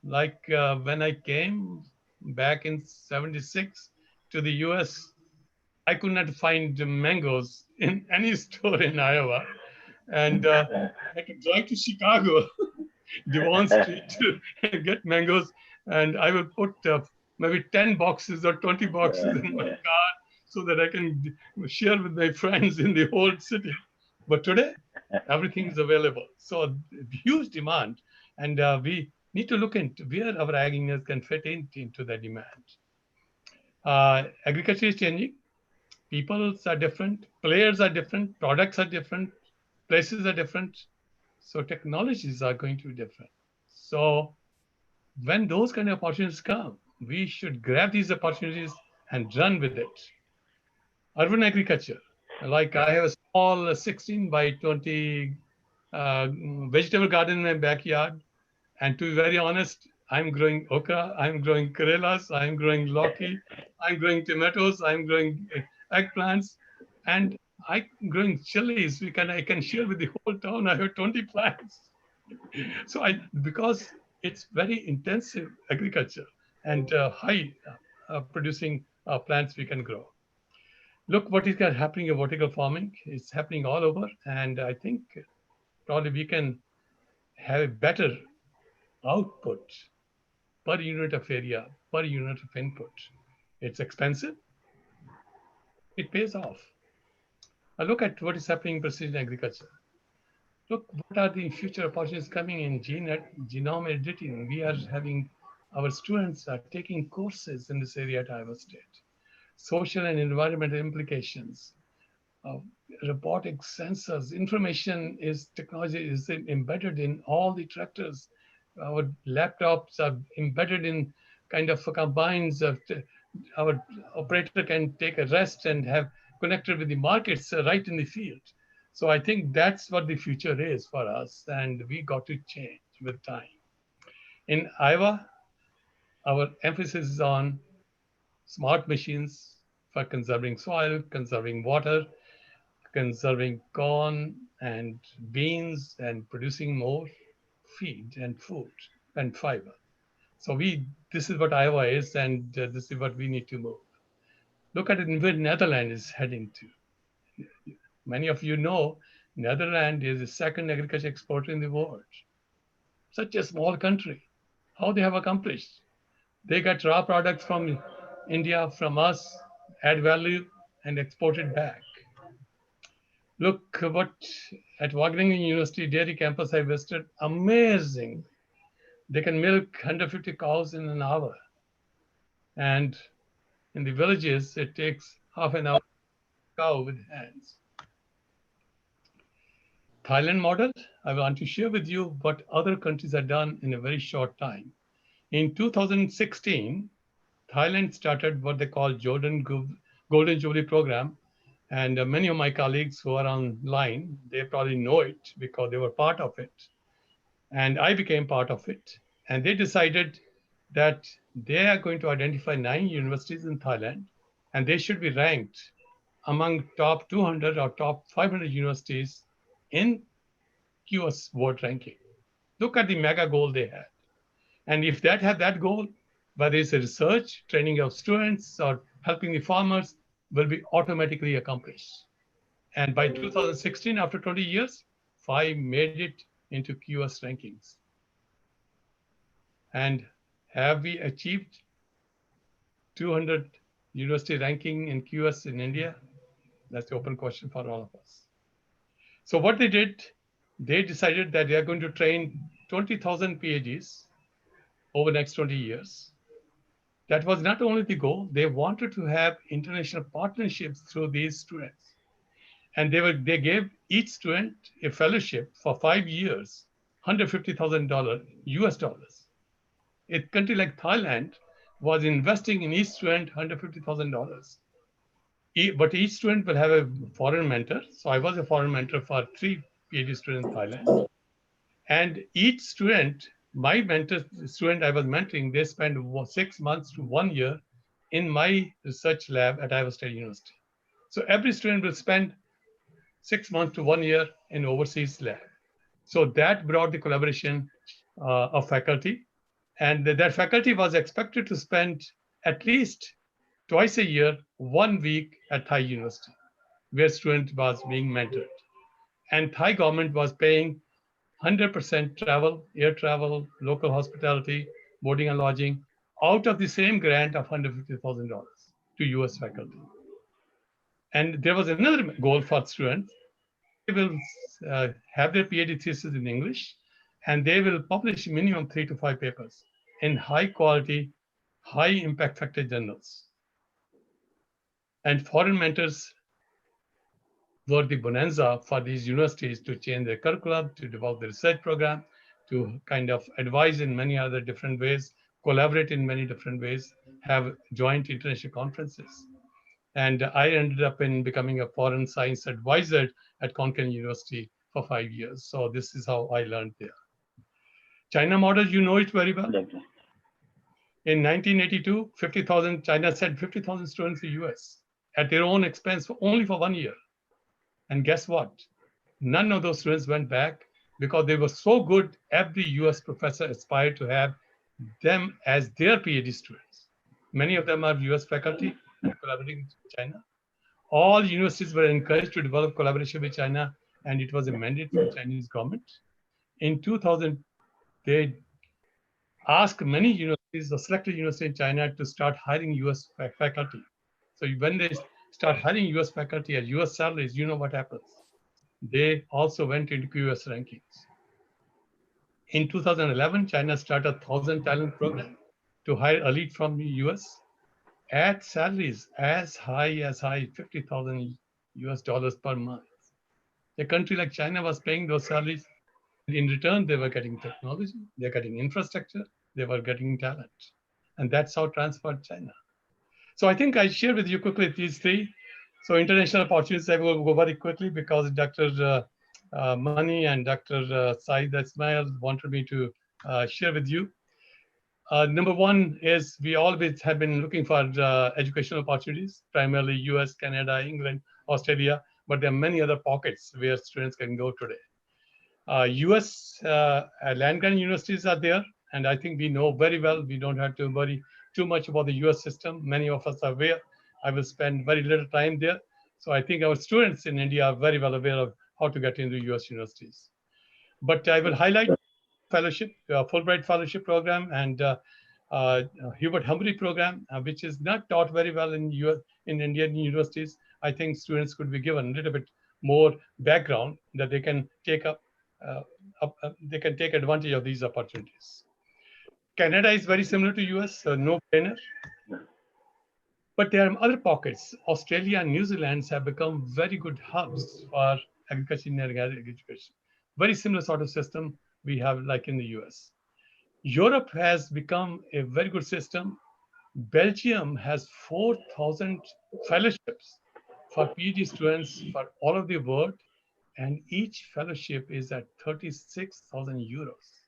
when I came back in '76 to the US, I could not find mangoes in any store in Iowa. And I had to drive to Chicago, Devon Street to get mangoes. And I will put maybe 10 boxes or 20 boxes in my car so that I can share with my friends in the whole city. But today, everything is available. So huge demand. And we need to look into where our ag engineers can fit into the demand. Agriculture is changing. Peoples are different, players are different, products are different, places are different. So technologies are going to be different. So when those kind of opportunities come, we should grab these opportunities and run with it. Urban agriculture, like I have a small 16 by 20 vegetable garden in my backyard. And to be very honest, I'm growing okra, I'm growing karelas, I'm growing lauki, I'm growing tomatoes, I'm growing eggplants, and I'm growing chilies. I can share with the whole town. I have 20 plants. So because it's very intensive agriculture and high producing plants we can grow. Look what is happening in vertical farming. It's happening all over, and I think probably we can have a better output per unit of area, per unit of input. It's expensive. It pays off. Now look at what is happening in precision agriculture. Look, what are the future opportunities coming in genome editing? We are having our students are taking courses in this area at Iowa State. Social and environmental implications, robotics, sensors, information is technology is embedded in all the tractors. Our laptops are embedded in kind of combines of our operator can take a rest and have connected with the markets right in the field. So I think that's what the future is for us, and we got to change with time. In Iowa, our emphasis is on smart machines for conserving soil, conserving water, conserving corn and beans, and producing more feed and food and fiber. So this is what Iowa is, and this is what we need to move. Look at it where Netherlands is heading to. Many of you know Netherlands is the second agriculture exporter in the world. Such a small country. How they have accomplished? They get raw products from India, from us, add value, and export it back. Look what at Wageningen University Dairy Campus I visited. Amazing. They can milk 150 cows in an hour. And in the villages, it takes half an hour to cow with hands. Thailand model, I want to share with you what other countries have done in a very short time. In 2016, Thailand started what they call Golden Jubilee Program. And many of my colleagues who are online, they probably know it because they were part of it. And I became part of it. And they decided that they are going to identify 9 universities in Thailand, and they should be ranked among top 200 or top 500 universities in QS World Ranking. Look at the mega goal they had. And if that had that goal, whether it's a research, training of students, or helping the farmers, will be automatically accomplished. And by 2016, after 20 years, 5 made it into QS rankings. And have we achieved 200 university ranking in QS in India? That's the open question for all of us. So what they did, they decided that they are going to train 20,000 PhDs over the next 20 years. That was not only the goal, they wanted to have international partnerships through these students. And they gave each student a fellowship for 5 years, $150,000 US dollars. A country like Thailand was investing in each student $150,000. But each student will have a foreign mentor. So I was a foreign mentor for 3 PhD students in Thailand. And each student, my student I was mentoring, they spent 6 months to 1 year in my research lab at Iowa State University. So every student will spend 6 months to 1 year in overseas lab. So that brought the collaboration of faculty. And that faculty was expected to spend at least twice a year, 1 week at Thai University, where student was being mentored. And Thai government was paying 100% travel, air travel, local hospitality, boarding and lodging, out of the same grant of $150,000 to US faculty. And there was another goal for students. They will have their PhD thesis in English, and they will publish minimum 3 to 5 papers in high quality, high impact factor journals. And foreign mentors were the bonanza for these universities to change their curriculum, to develop the research program, to kind of advise in many other different ways, collaborate in many different ways, have joint international conferences. And I ended up in becoming a foreign science advisor at Konkan University for 5 years. So this is how I learned there. China model, you know it very well. In 1982, 50,000, China sent 50,000 students to US at their own expense only for 1 year. And guess what? None of those students went back because they were so good, every US professor aspired to have them as their PhD students. Many of them are US faculty and collaborating with China. All universities were encouraged to develop collaboration with China, and it was a mandate from the Chinese government. In 2000, they asked many universities, the selected universities in China, to start hiring US faculty. So when they start hiring US faculty at US salaries, you know what happens. They also went into QS rankings. In 2011, China started a 1,000 talent program to hire elite from the US at salaries as high 50,000 US dollars per month. A country like China was paying those salaries. In return, they were getting technology, they're getting infrastructure, they were getting talent. And that's how transferred China. So I think I share with you quickly these three. So international opportunities, I will go very quickly because Dr. Mani and Dr. Saeed Ismail wanted me to share with you. Number one is we always have been looking for educational opportunities, primarily US, Canada, England, Australia, but there are many other pockets where students can go today. US land-grant universities are there, and I think we know very well, we don't have to worry too much about the US system. Many of us are aware. I will spend very little time there. So I think our students in India are very well aware of how to get into US universities. But I will highlight fellowship, Fulbright Fellowship Program and Hubert Humphrey Program, which is not taught very well in Indian universities. I think students could be given a little bit more background that they can take up, they can take advantage of these opportunities. Canada is very similar to US, so no brainer. But there are other pockets. Australia and New Zealand have become very good hubs for agriculture and education. Very similar sort of system we have like in the US. Europe has become a very good system. Belgium has 4,000 fellowships for PhD students for all of the world, and each fellowship is at 36,000 euros,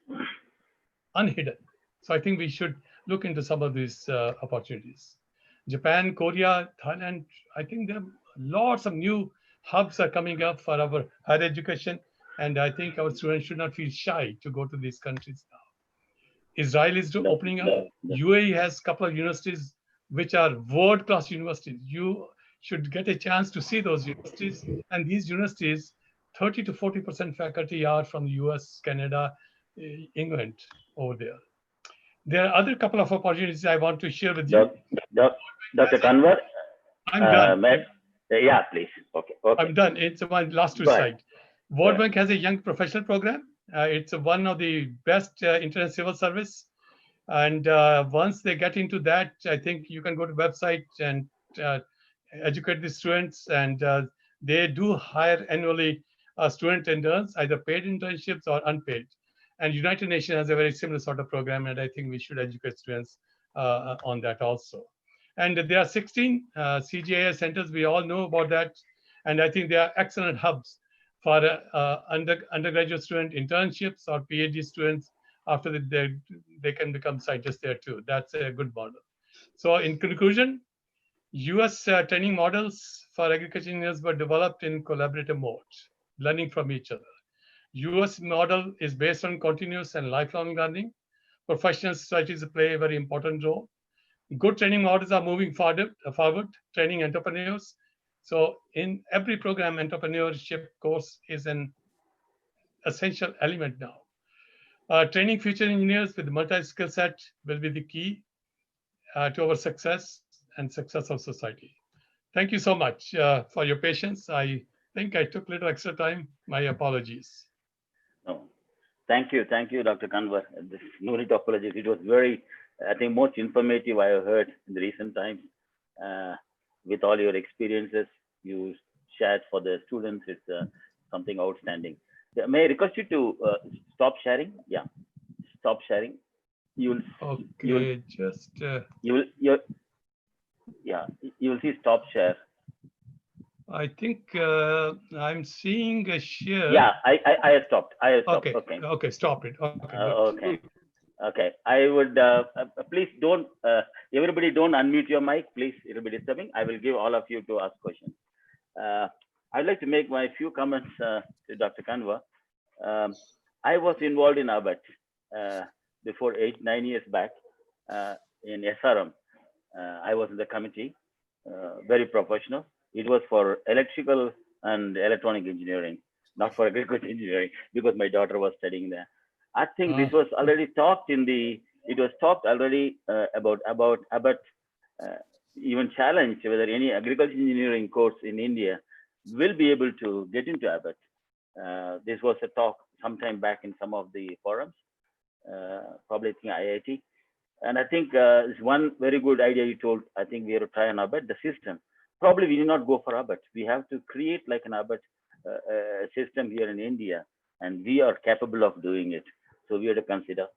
unhidden. So I think we should look into some of these opportunities. Japan, Korea, Thailand, I think there are lots of new hubs are coming up for our higher education, and I think our students should not feel shy to go to these countries now. Israel is opening up. UAE has a couple of universities which are world-class universities. You should get a chance to see those universities. And these universities, 30 to 40% faculty are from the US, Canada, England over there. There are other couple of opportunities I want to share with you. Dr. Kanwar? I'm done. Yeah, please. Okay. I'm done. It's my last two slides. World Bank has a young professional program. It's one of the best internet civil service. And once they get into that, I think you can go to the website and educate the students. And they do hire annually student interns, either paid internships or unpaid. And United Nations has a very similar sort of program. And I think we should educate students on that also. And there are 16 CGIS centers. We all know about that. And I think they are excellent hubs for undergraduate student internships or PhD students. After they can become scientists there too. That's a good model. So in conclusion, US training models for agriculture engineers were developed in collaborative mode, learning from each other. US model is based on continuous and lifelong learning. Professional societies play a very important role. Good training models are moving forward, training entrepreneurs. So in every program, entrepreneurship course is an essential element now. Training future engineers with multi-skill set will be the key to our success and success of society. Thank you so much for your patience. I think I took a little extra time. My apologies. No, thank you, Dr. Kanwar. This no need to apologize. It was very, I think, most informative I have heard in the recent times. With all your experiences you shared for the students, it's something outstanding. May I request you to stop sharing? Yeah, stop sharing. You will see stop share. I think I'm seeing a share. Yeah, I stopped. I stopped. Okay. Okay, stop it. Okay. Okay. Okay, I would please don't everybody don't unmute your mic, please. It'll be disturbing. I will give all of you to ask questions. I'd like to make my few comments to Dr. Kanwar. I was involved in ABET before 8-9 years back in SRM. I was in the committee, very professional. It was for electrical and electronic engineering, not for agriculture engineering, because my daughter was studying there. I think this was already talked in the, it was talked already about ABET, even challenged whether any agriculture engineering course in India will be able to get into ABET. This was a talk sometime back in some of the forums, probably in IIT. And I think it's one very good idea you told. I think we have to try an ABET, the system. Probably we need not go for ABET. We have to create like an ABET system here in India, and we are capable of doing it. So we have to consider.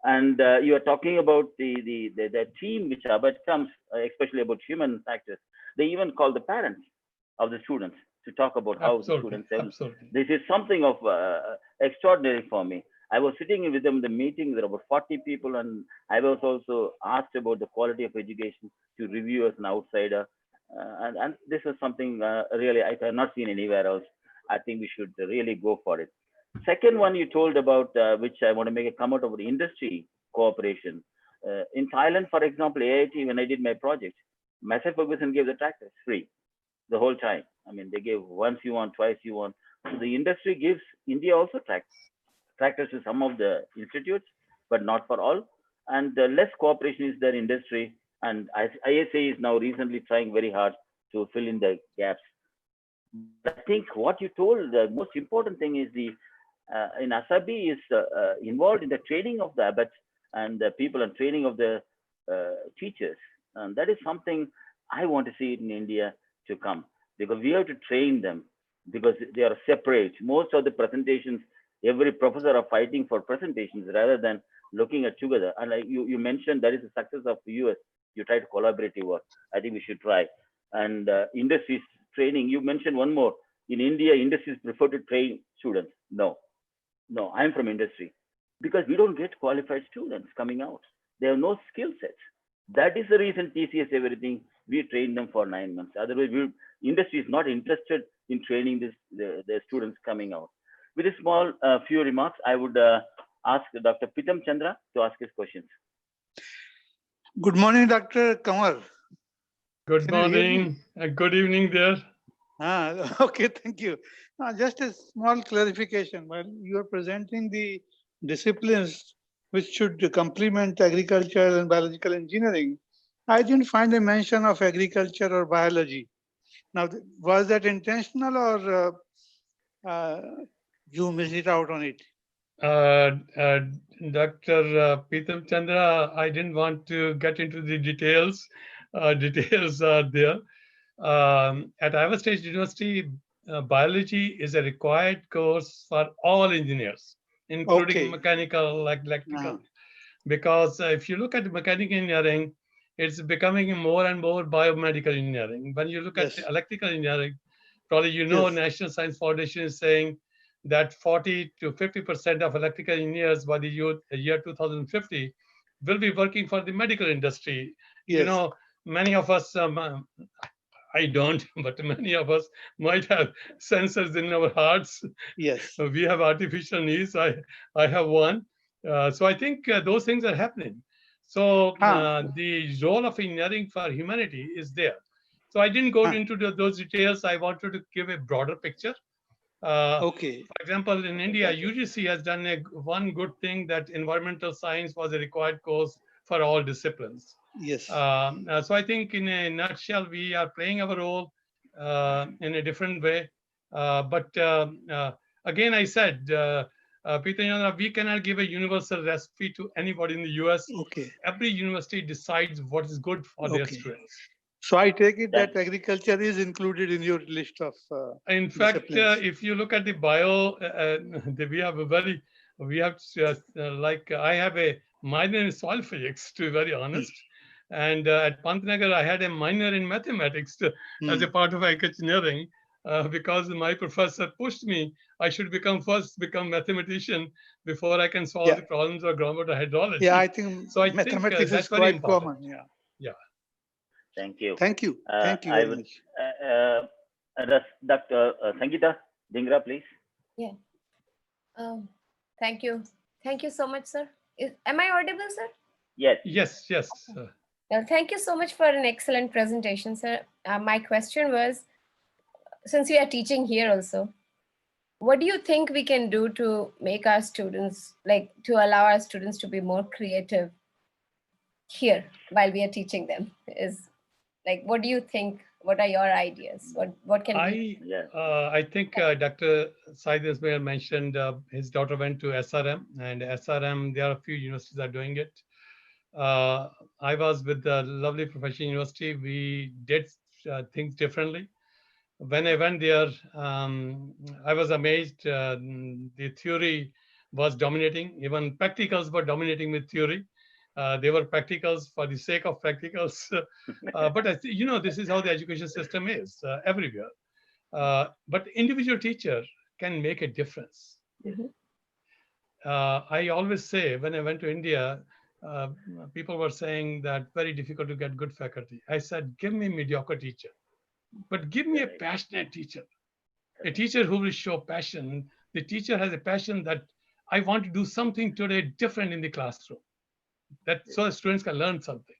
And you are talking about the team which ABET comes, especially about human factors. They even call the parents of the students to talk about how the students. This is something of extraordinary for me. I was sitting with them in the meeting. There were about 40 people, and I was also asked about the quality of education to review as an outsider. And this is something really I have not seen anywhere else. I think we should really go for it. Second one you told about, which I want to make a comment about industry cooperation. In Thailand, for example, AIT, when I did my project, Massey Ferguson gave the tractors free the whole time. I mean, they gave once you want, twice you want. So the industry gives India also tractors to some of the institutes, but not for all. And less cooperation is there in industry. And ISA is now recently trying very hard to fill in the gaps. I think what you told, the most important thing is the in Asabi is involved in the training of the ABET and the people and training of the teachers. And that is something I want to see it in India to come, because we have to train them, because they are separate. Most of the presentations, every professor are fighting for presentations rather than looking at together. And like you mentioned, that is the success of the US. You try to collaborative work. I think we should try. And industries training, you mentioned one more. In India, industries prefer to train students. No, I'm from industry, because we don't get qualified students coming out. They have no skill sets. That is the reason TCS everything, we train them for 9 months. Otherwise, industry is not interested in training the students coming out. With a small few remarks, I would ask Dr. Pitam Chandra to ask his questions. Good morning, Dr. Kanwar. Good morning and good evening there. Okay, thank you. Just a small clarification. While you are presenting the disciplines which should complement agricultural and biological engineering, I didn't find a mention of agriculture or biology. Now, was that intentional, or you missed it out on it? Dr. Pitam Chandra, I didn't want to get into the details. Details are there. At Iowa State University, biology is a required course for all engineers, including mechanical, like electrical. Because if you look at mechanical engineering, it's becoming more and more biomedical engineering. When you look at electrical engineering, probably National Science Foundation is saying that 40 to 50% of electrical engineers by the year 2050 will be working for the medical industry. You know, many of us, I don't, but many of us might have sensors in our hearts. Yes. We have artificial knees. I have one. So I think those things are happening. So the role of engineering for humanity is there. So I didn't go into those details. I wanted to give a broader picture. For example, in India, UGC has done one good thing, that environmental science was a required course for all disciplines. Yes. So I think in a nutshell, we are playing our role in a different way. But again, I said, Peter, we cannot give a universal recipe to anybody in the US. Every university decides what is good for their students. So I take it that agriculture is included in your list of in fact, if you look at the bio, I have a minor in soil physics, to be very honest. And at Pantnagar, I had a minor in mathematics as a part of engineering. because my professor pushed me. I should become mathematician before I can solve Yeah. the problems of groundwater hydrology. Yeah, I think So I think mathematics that's is very quite important. common. Yeah. Yeah. Thank you. Thank you. Thank you I very would much. address Dr. Sangeeta Dhingra, please. Yeah. Thank you. Thank you so much, sir. Am I audible, sir? Yes. Yes. Yes. Well, thank you so much for an excellent presentation, sir. My question was, since we are teaching here also, what do you think we can do to make our students, like to allow our students to be more creative here while we are teaching them? Is like, what do you think? What are your ideas? What can we? I think Dr. Said Ismail mentioned his daughter went to SRM, and SRM, there are a few universities that are doing it. I was with the lovely professional university. We did things differently. When I went there, I was amazed. The theory was dominating. Even practicals were dominating with theory. They were practicals for the sake of practicals. But this is how the education system is everywhere. But individual teacher can make a difference. I always say when I went to India, people were saying that very difficult to get good faculty. I said, give me a mediocre teacher, but give me a passionate teacher, a teacher who will show passion. The teacher has a passion that I want to do something today different in the classroom, that so the students can learn something.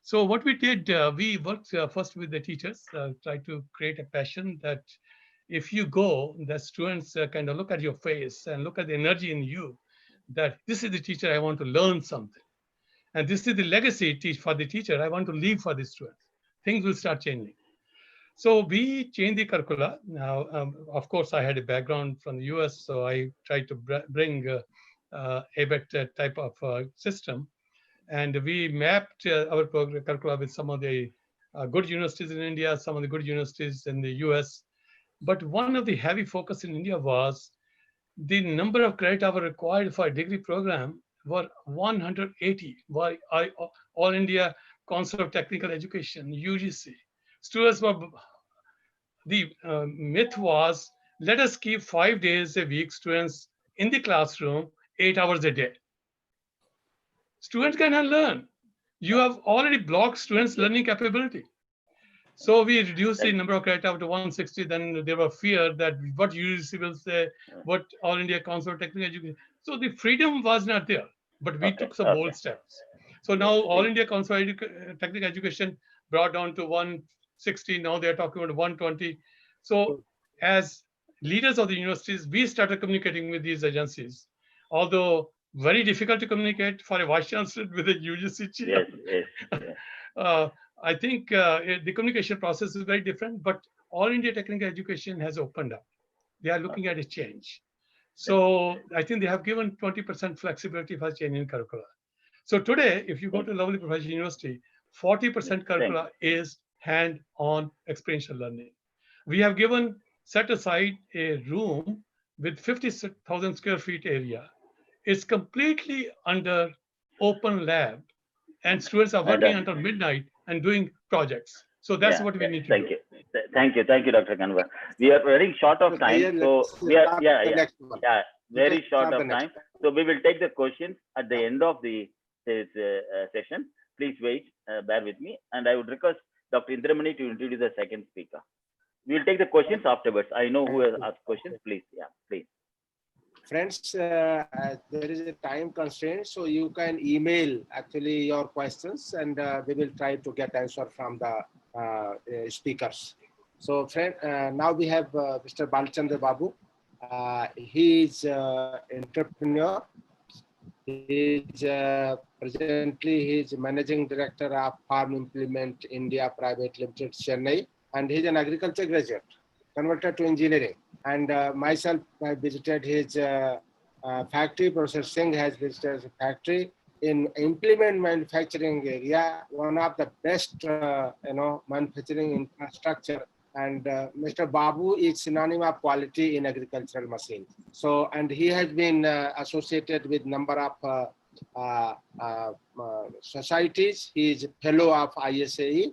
So what we did, we worked first with the teachers, try to create a passion that if you go, the students kind of look at your face and look at the energy in you, that this is the teacher, I want to learn something. And this is the legacy for the teacher, I want to leave for the students. Things will start changing. So we changed the curricula. Now, of course, I had a background from the US, so I tried to bring ABET type of system. And we mapped our curricula with some of the good universities in India, some of the good universities in the US. But one of the heavy focus in India was the number of credit hours required for a degree program were 180 by All India Council of Technical Education, UGC. Students were, the myth was, let us keep 5 days a week students in the classroom, 8 hours a day. Students cannot learn. You have already blocked students' learning capability. So we reduced the number of credit hours to 160. Then there was fear that what UGC will say, what All India Council of Technical Education. So the freedom was not there, but we took some bold steps. So now All India Council of Technical Education brought down to 160. Now they're talking about 120. So as leaders of the universities, we started communicating with these agencies, although very difficult to communicate for a vice chancellor with a UGC chair. I think the communication process is very different, but All India Technical Education has opened up. They are looking at a change. So I think they have given 20% flexibility for changing curricula. So today, if you go to lovely professional university, 40% curricula is hand-on experiential learning. We have set aside a room with 50,000 square feet area. It's completely under open lab, and students are working until midnight and doing projects. So that's what we need to do. Thank you, Dr. Kanwar. We are running short of time, so we are very short of time. So we will take the questions at the end of the session. Please wait, bear with me, and I would request Dr. Indramani to introduce the second speaker. We will take the questions afterwards. I know who has asked questions. Please, please. Friends, there is a time constraint, so you can email actually your questions, and we will try to get answer from the speakers. So, friend, now we have Mr. Balachandra Babu. He is entrepreneur. Presently he is managing director of Farm Implement India Private Limited, Chennai, and he is an agriculture graduate, converted to engineering. And myself, I visited his factory. Professor Singh has visited his factory in implement manufacturing area, one of the best, manufacturing infrastructure. And Mr. Babu is synonym of quality in agricultural machine. So, and he has been associated with number of societies. He is fellow of ISAE,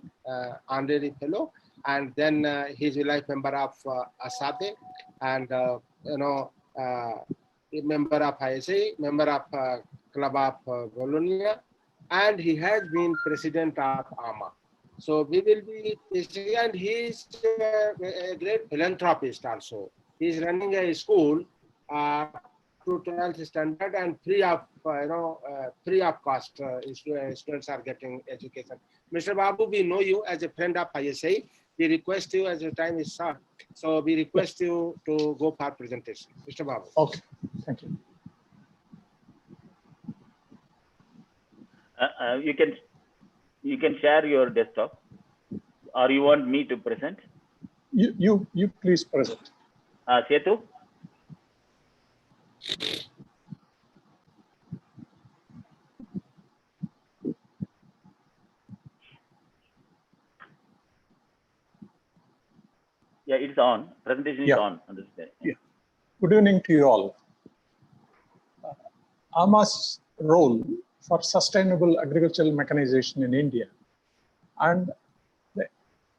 honorary fellow. and then he's a life member of ASADE, and a member of ISA, member of Club of Bologna, and he has been president of AMMA. So we will be, and he's a great philanthropist also. He's running a school to 12th standard and free of cost. Students are getting education. Mr. Babu, we know you as a friend of ISA. We request you, as your time is short, so we request you to go for presentation. Mr. Babu. Okay, thank you. You can share your desktop, or you want me to present? You please present. Setu? Yeah, it's on. Presentation is on this day. Yeah. Good evening to you all. AMMA's role for sustainable agricultural mechanization in India and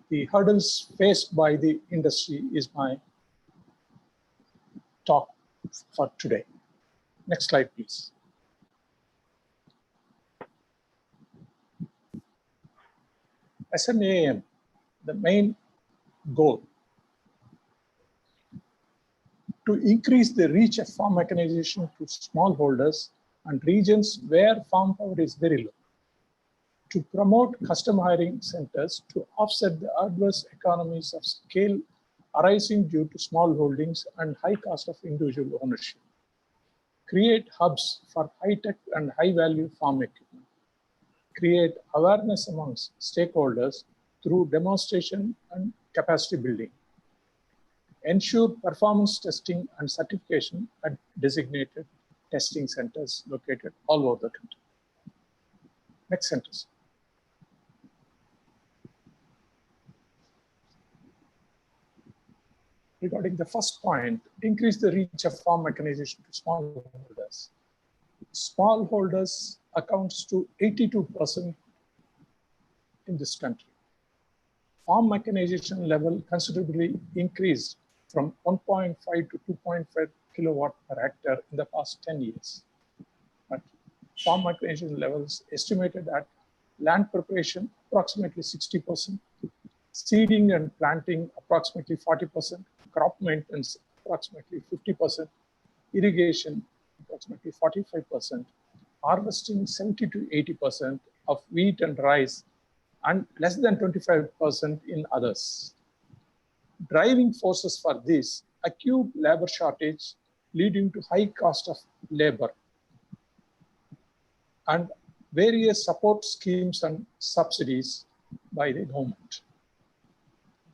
the hurdles faced by the industry is my talk for today. Next slide, please. SMAM, the main goal to increase the reach of farm mechanization to smallholders and regions where farm power is very low, to promote custom hiring centers to offset the adverse economies of scale arising due to small holdings and high cost of individual ownership, create hubs for high-tech and high-value farm equipment, create awareness amongst stakeholders through demonstration and capacity building, ensure performance testing and certification at designated testing centers located all over the country. Next sentence. Regarding the first point, increase the reach of farm mechanization to smallholders. Smallholders accounts to 82% in this country. Farm mechanization level considerably increased from 1.5 to 2.5 kilowatt per hectare in the past 10 years. But farm mechanization levels estimated at land preparation approximately 60%, seeding and planting approximately 40%, crop maintenance approximately 50%, irrigation approximately 45%, harvesting 70 to 80% of wheat and rice, and less than 25% in others. Driving forces for this, acute labor shortage leading to high cost of labor, and various support schemes and subsidies by the government.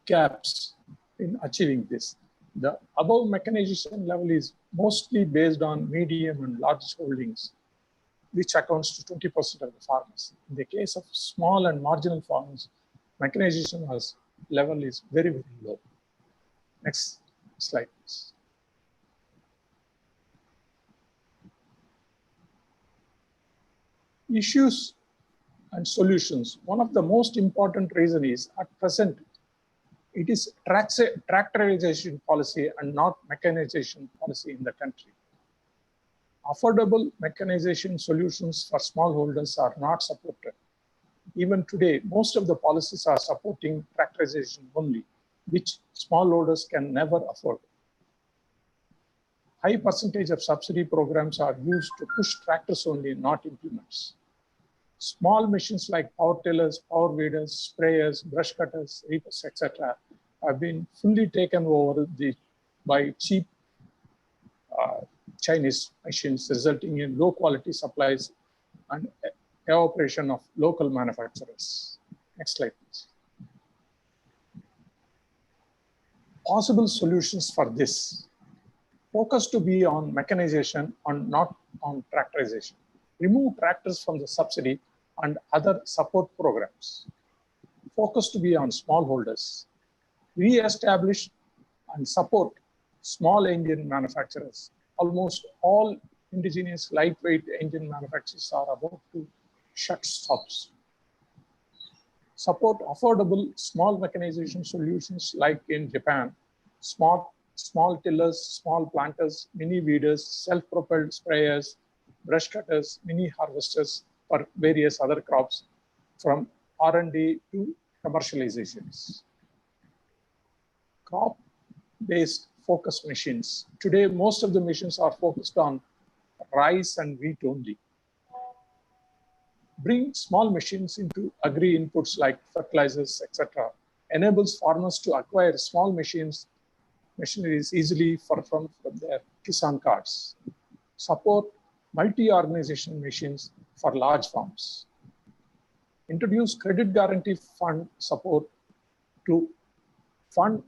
Gaps in achieving this. The above mechanization level is mostly based on medium and large holdings, which accounts to 20% of the farmers. In the case of small and marginal farmers, mechanization level is very, very low. Next slide, please. Issues and solutions. One of the most important reasons is at present, it is tractorization policy and not mechanization policy in the country. Affordable mechanization solutions for smallholders are not supported. Even today, most of the policies are supporting tractorization only, which smallholders can never afford. High percentage of subsidy programs are used to push tractors only, not implements. Small machines like power tillers, power weeders, sprayers, brush cutters, reapers, etc., have been fully taken over by cheap Chinese machines, resulting in low quality supplies and evaporation of local manufacturers. Next slide, please. Possible solutions for this. Focus to be on mechanization and not on tractorization. Remove tractors from the subsidy and other support programs. Focus to be on smallholders. Re-establish and support small engine manufacturers. Almost all indigenous lightweight engine manufacturers are about to shut shops. Support affordable small mechanization solutions like in Japan, small tillers, small planters, mini weeders, self-propelled sprayers, brush cutters, mini harvesters for various other crops from R&D to commercializations. Crop-based focus machines. Today, most of the machines are focused on rice and wheat only. Bring small machines into agri inputs like fertilizers, etc. Enables farmers to acquire small machineries easily from their Kisan cards. Support multi-organization machines for large farms. Introduce credit guarantee fund support to fund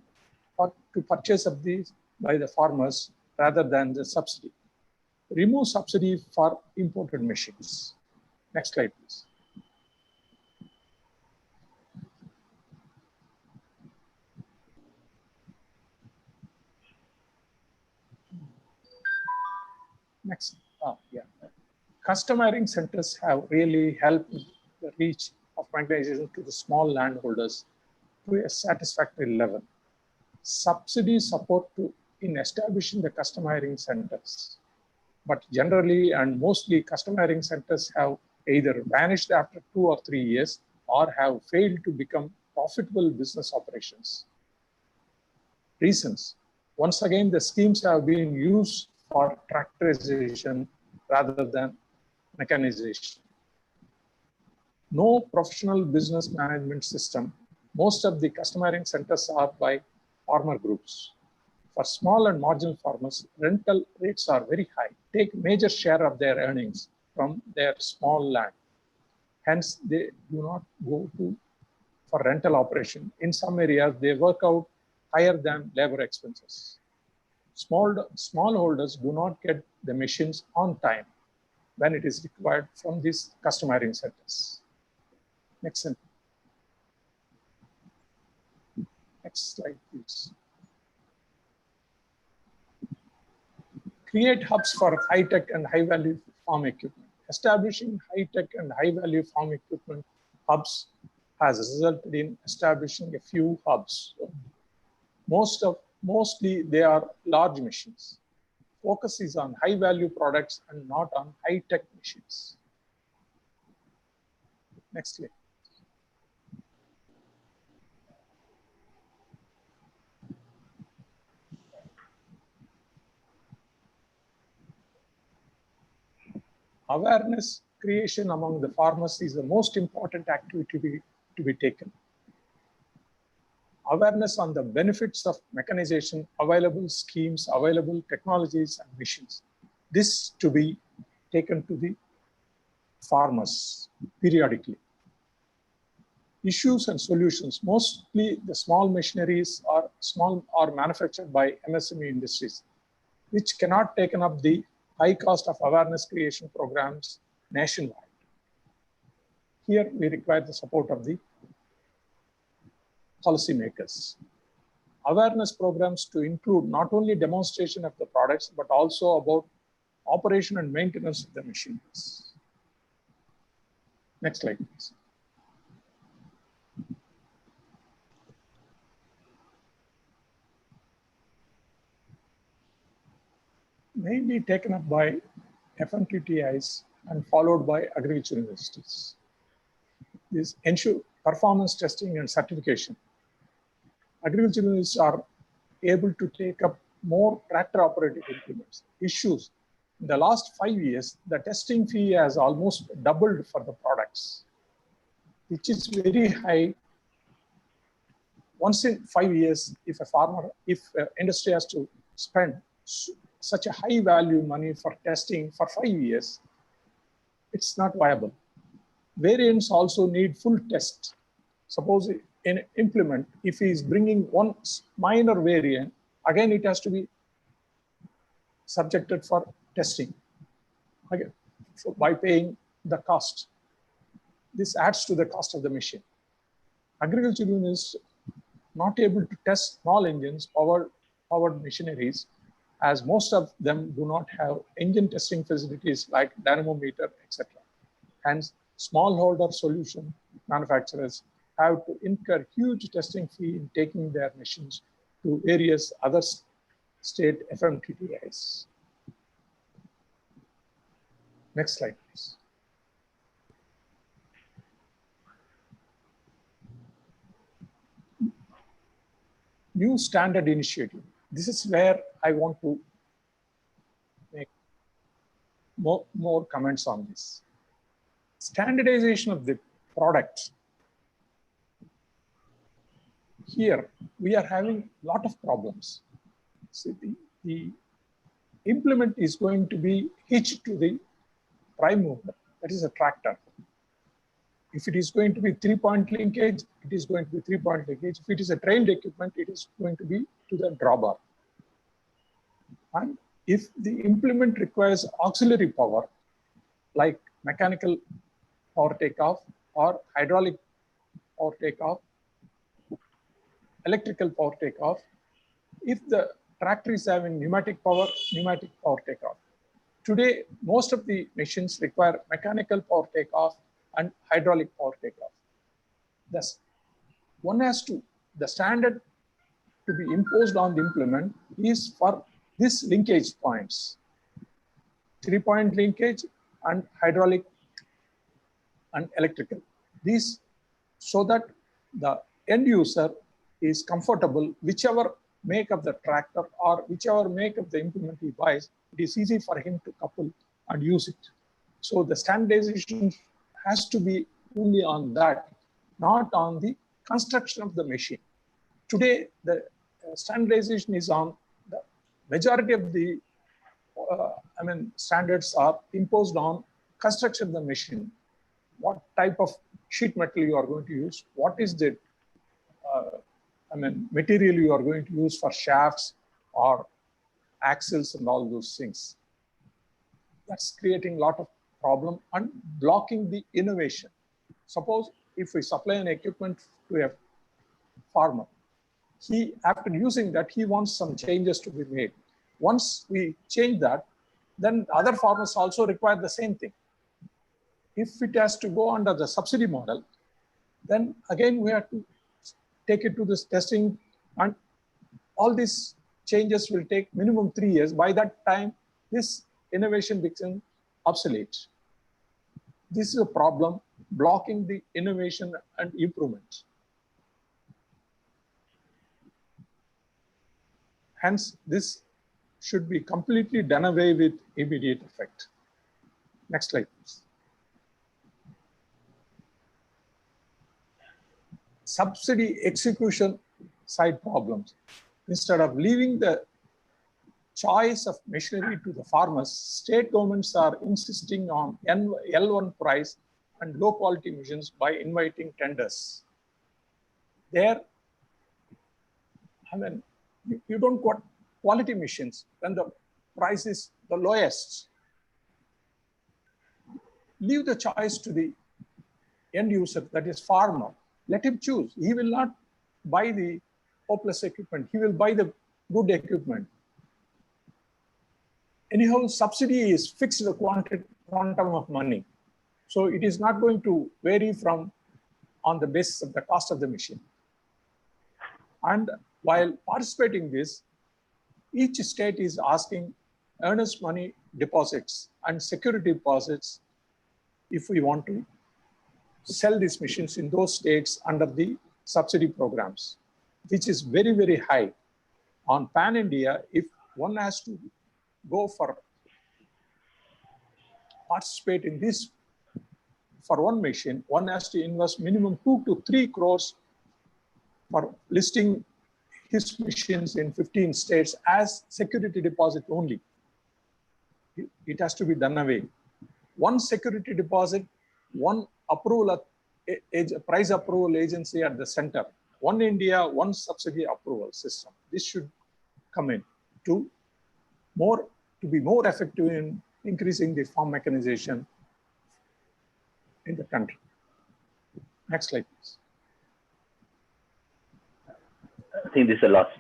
or to purchase of these by the farmers rather than the subsidy. Remove subsidy for imported machines. Next slide, please. Next, Customizing centers have really helped the reach of mechanization to the small landholders to a satisfactory level. Subsidy support in establishing the customizing centers. But generally and mostly customizing centers have either vanished after 2 or 3 years or have failed to become profitable business operations. Reasons. Once again, the schemes have been used for tractorization rather than mechanization. No professional business management system. Most of the customizing centers are by farmer groups. For small and marginal farmers, rental rates are very high, take major share of their earnings from their small land. Hence, they do not go for rental operation. In some areas, they work out higher than labor expenses. Smallholders do not get the machines on time when it is required from these customizing centers. Next slide, please. Create hubs for high-tech and high-value farm equipment. Establishing high-tech and high-value farm equipment hubs has resulted in establishing a few hubs. Mostly they are large machines. Focus is on high-value products and not on high-tech machines. Next slide. Awareness creation among the farmers is the most important activity to be taken. Awareness on the benefits of mechanization, available schemes, available technologies and machines. This to be taken to the farmers periodically. Issues and solutions. Mostly the small machineries are manufactured by MSME industries, which cannot take up the high cost of awareness creation programs nationwide. Here we require the support of the policymakers. Awareness programs to include not only demonstration of the products, but also about operation and maintenance of the machineries. Next slide, please. Mainly taken up by FMTTIs and followed by agriculture universities. This ensure performance testing and certification. Agriculture universities are able to take up more tractor operated implements. Issues. In the last 5 years, the testing fee has almost doubled for the products, which is very high. Once in 5 years, if industry has to spend such a high value money for testing for 5 years, it's not viable. Variants also need full test. Suppose in implement, if he is bringing one minor variant, again it has to be subjected for testing again, so by paying the cost. This adds to the cost of the machine. Agriculture is not able to test small engines, powered machineries, as most of them do not have engine testing facilities like dynamometer, etc. Hence, smallholder solution manufacturers have to incur huge testing fee in taking their machines to various other state FMTDIs. Next slide, please. New standard initiative. This is where I want to make more comments on this. Standardization of the product. Here, we are having a lot of problems. So the implement is going to be hitched to the prime mover, that is a tractor. If it is going to be 3-point linkage, it is going to be 3-point linkage. If it is a trailed equipment, it is going to be to the drawbar. And if the implement requires auxiliary power, like mechanical power takeoff or hydraulic power takeoff, electrical power takeoff, if the tractor is having pneumatic power takeoff. Today, most of the machines require mechanical power takeoff and hydraulic power takeoff. Thus, the standard to be imposed on the implement is for this linkage points, 3-point linkage and hydraulic and electrical. These, so that the end user is comfortable, whichever make of the tractor or whichever make of the implement he buys, it is easy for him to couple and use it. So the standardization has to be only on that, not on the construction of the machine. Today, the standardization is on the majority of the standards are imposed on construction of the machine. What type of sheet metal you are going to use, what is the material you are going to use for shafts or axles and all those things. That's creating a lot of problem and blocking the innovation. Suppose if we supply an equipment to a farmer, he, after using that, he wants some changes to be made. Once we change that, then other farmers also require the same thing. If it has to go under the subsidy model, then again we have to take it to this testing, and all these changes will take minimum 3 years. By that time, this innovation becomes obsolete. This is a problem blocking the innovation and improvement. Hence, this should be completely done away with immediate effect. Next slide, please. Subsidy execution side problems. Instead of leaving the choice of machinery to the farmers, state governments are insisting on L1 price and low quality machines by inviting tenders. There, you don't want quality machines when the price is the lowest. Leave the choice to the end user, that is farmer. Let him choose. He will not buy the hopeless equipment. He will buy the good equipment. Anyhow, subsidy is fixed the quantum of money. So it is not going to vary from on the basis of the cost of the machine. And while participating in this, each state is asking earnest money deposits and security deposits if we want to sell these machines in those states under the subsidy programs, which is very, very high. On pan-India, if one has to go for participate in this for one machine, one has to invest minimum 2 to 3 crores for listing his machines in 15 states as security deposit only. It has to be done away. One security deposit, one approval, price approval agency at the center, one India, one subsidy approval system. This should come in to be more effective in increasing the farm mechanization in the country. Next slide, please. I think this is the last.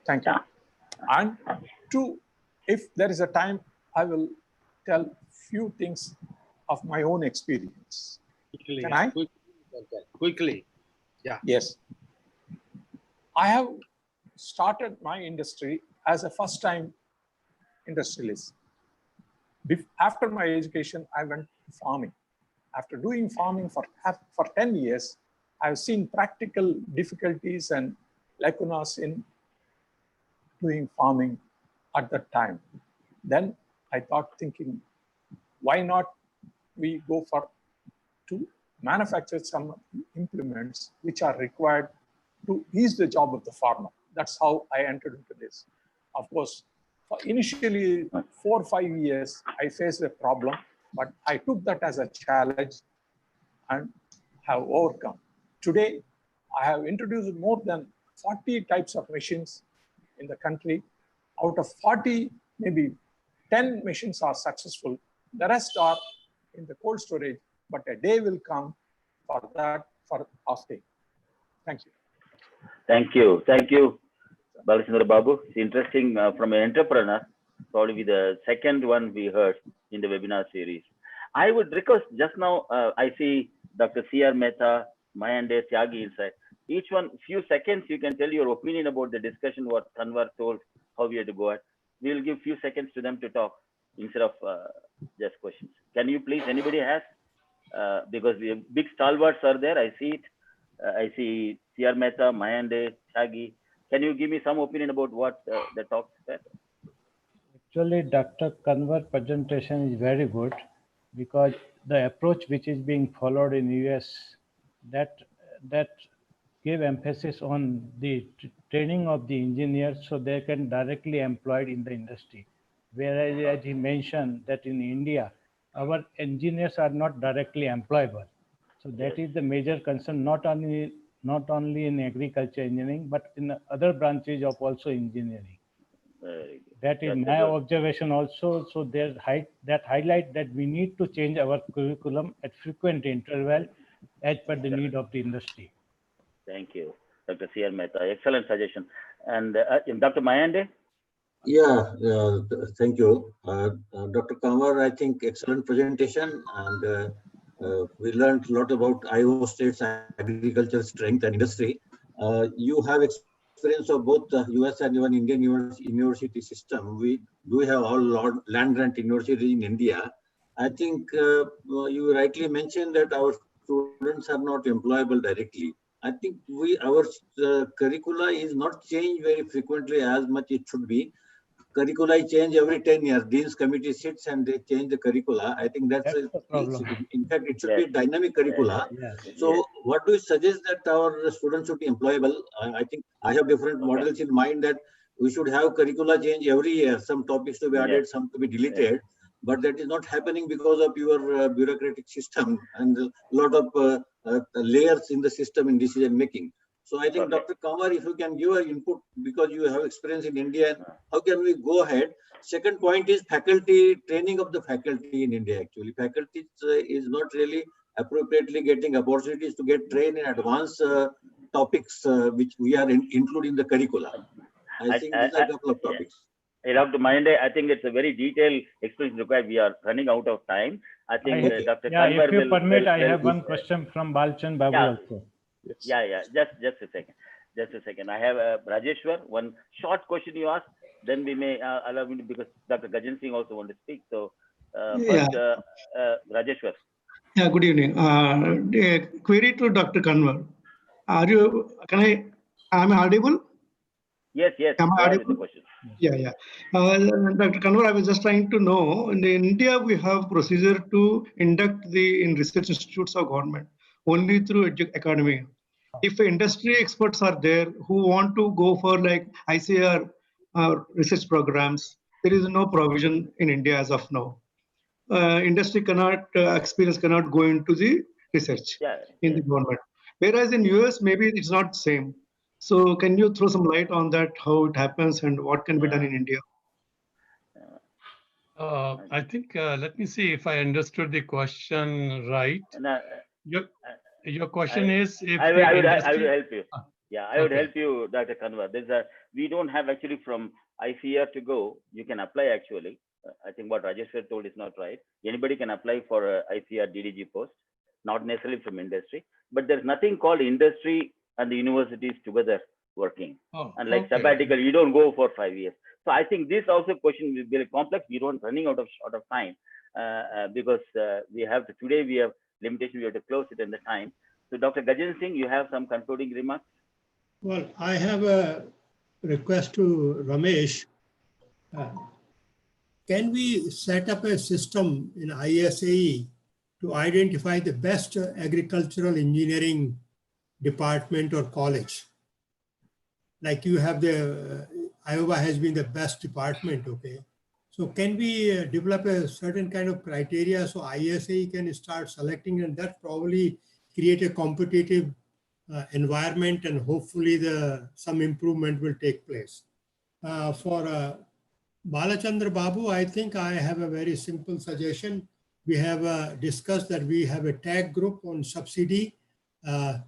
Thank you. And if there is a time, I will tell few things of my own experience. Quickly, Can I? Quickly. Yes. I have started my industry as a first-time industrialist. After my education, I went to farming. After doing farming for 10 years, I've seen practical difficulties and lacunas in doing farming at that time. Then I thought, thinking, why not we go to manufacture some implements which are required to ease the job of the farmer. That's how I entered into this. Of course, for initially 4 or 5 years, I faced a problem, but I took that as a challenge and have overcome. Today, I have introduced more than 40 types of machines in the country. Out of 40, maybe 10 machines are successful. The rest are in the cold storage, but a day will come for that, for offtake. Thank you. Thank you. Thank you, Balachandra Babu. It's interesting from an entrepreneur, probably the second one we heard in the webinar series. I would request just now, I see Dr. C.R. Mehta, Mayande, Tyagi inside. Each one, few seconds, you can tell your opinion about the discussion, what Kanwar told, how we have to go at. We will give few seconds to them to talk instead of just questions. Can you please, anybody has? Because the big stalwarts are there, I see it. I see C.R. Mehta, Mayande, Tyagi. Can you give me some opinion about what the talk said? Actually, Dr. Kanwar presentation is very good because the approach which is being followed in US, that give emphasis on the training of the engineers so they can directly employed in the industry. Whereas, as he mentioned, that in India, our engineers are not directly employable. So that is the major concern, not only in agriculture engineering, but in other branches of also engineering. That is my observation also. So that highlight that we need to change our curriculum at frequent interval as per the need of the industry. Thank you, Dr. C.R. Mehta. Excellent suggestion. And Dr. Mayande? Yeah, thank you. Dr. Kanwar, I think excellent presentation, and we learned a lot about Iowa State's agricultural strength and industry. You have experience of both the US and even Indian university system. We do have all land grant universities in India. I think you rightly mentioned that our students are not employable directly. I think our curricula is not changed very frequently as much it should be. Curricula change every 10 years. Dean's committee sits and they change the curricula. I think that's the problem. In fact, it should be dynamic curricula. So what do you suggest that our students should be employable? I think I have different models in mind that we should have curricula change every year. Some topics to be added, some to be deleted. But that is not happening because of your bureaucratic system and a lot of layers in the system in decision making. So I think Dr. Kanwar, if you can give an input because you have experience in India, how can we go ahead? Second point is faculty, training of the faculty in India. Actually, faculty is not really appropriately getting opportunities to get trained in advanced topics which we are including the curricula. I think these are a couple of topics. Dr. Mayande, I think it's a very detailed explanation required. We are running out of time. I think Dr. Kanwar if you permit, I have one question from Balachandra Babu also. Yes. Just a second. I have Rajeshwar. One short question you asked, then we may allow me to, because Dr. Gajan Singh also want to speak. So first, Rajeshwar. Yeah, good evening. Query to Dr. Kanwar. Am I audible? Yes. Am I audible? Yeah. Dr. Kanwar, I was just trying to know, in India, we have procedure to induct in research institutes of government only through academia. If industry experts are there who want to go for like ICR research programs, there is no provision in India as of now. Industry experience cannot go into the research in the government. Whereas in US, maybe it's not the same. So can you throw some light on that, how it happens and what can be done in India? I think, let me see if I understood the question right. Your question is if I would help you. I would help you, Dr. Kanwar. We don't have actually from ICR to go. You can apply actually. I think what Rajesh told is not right. Anybody can apply for a ICR DDG post, not necessarily from industry. But there's nothing called industry and the universities together working. Oh, And like okay. sabbatical, you don't go for 5 years. So I think this also question will be very complex. We don't running out of time because we have to, today we have limitation. We have to close it in the time. So Dr. Gajendra Singh, you have some concluding remarks? Well, I have a request to Ramesh. Can we set up a system in ISAE to identify the best agricultural engineering department or college? Like you have the, Iowa has been the best department, okay? So can we develop a certain kind of criteria so ISAE can start selecting, and that probably create a competitive environment, and hopefully some improvement will take place. For Balachandra Babu, I think I have a very simple suggestion. We have discussed that we have a tag group on subsidy,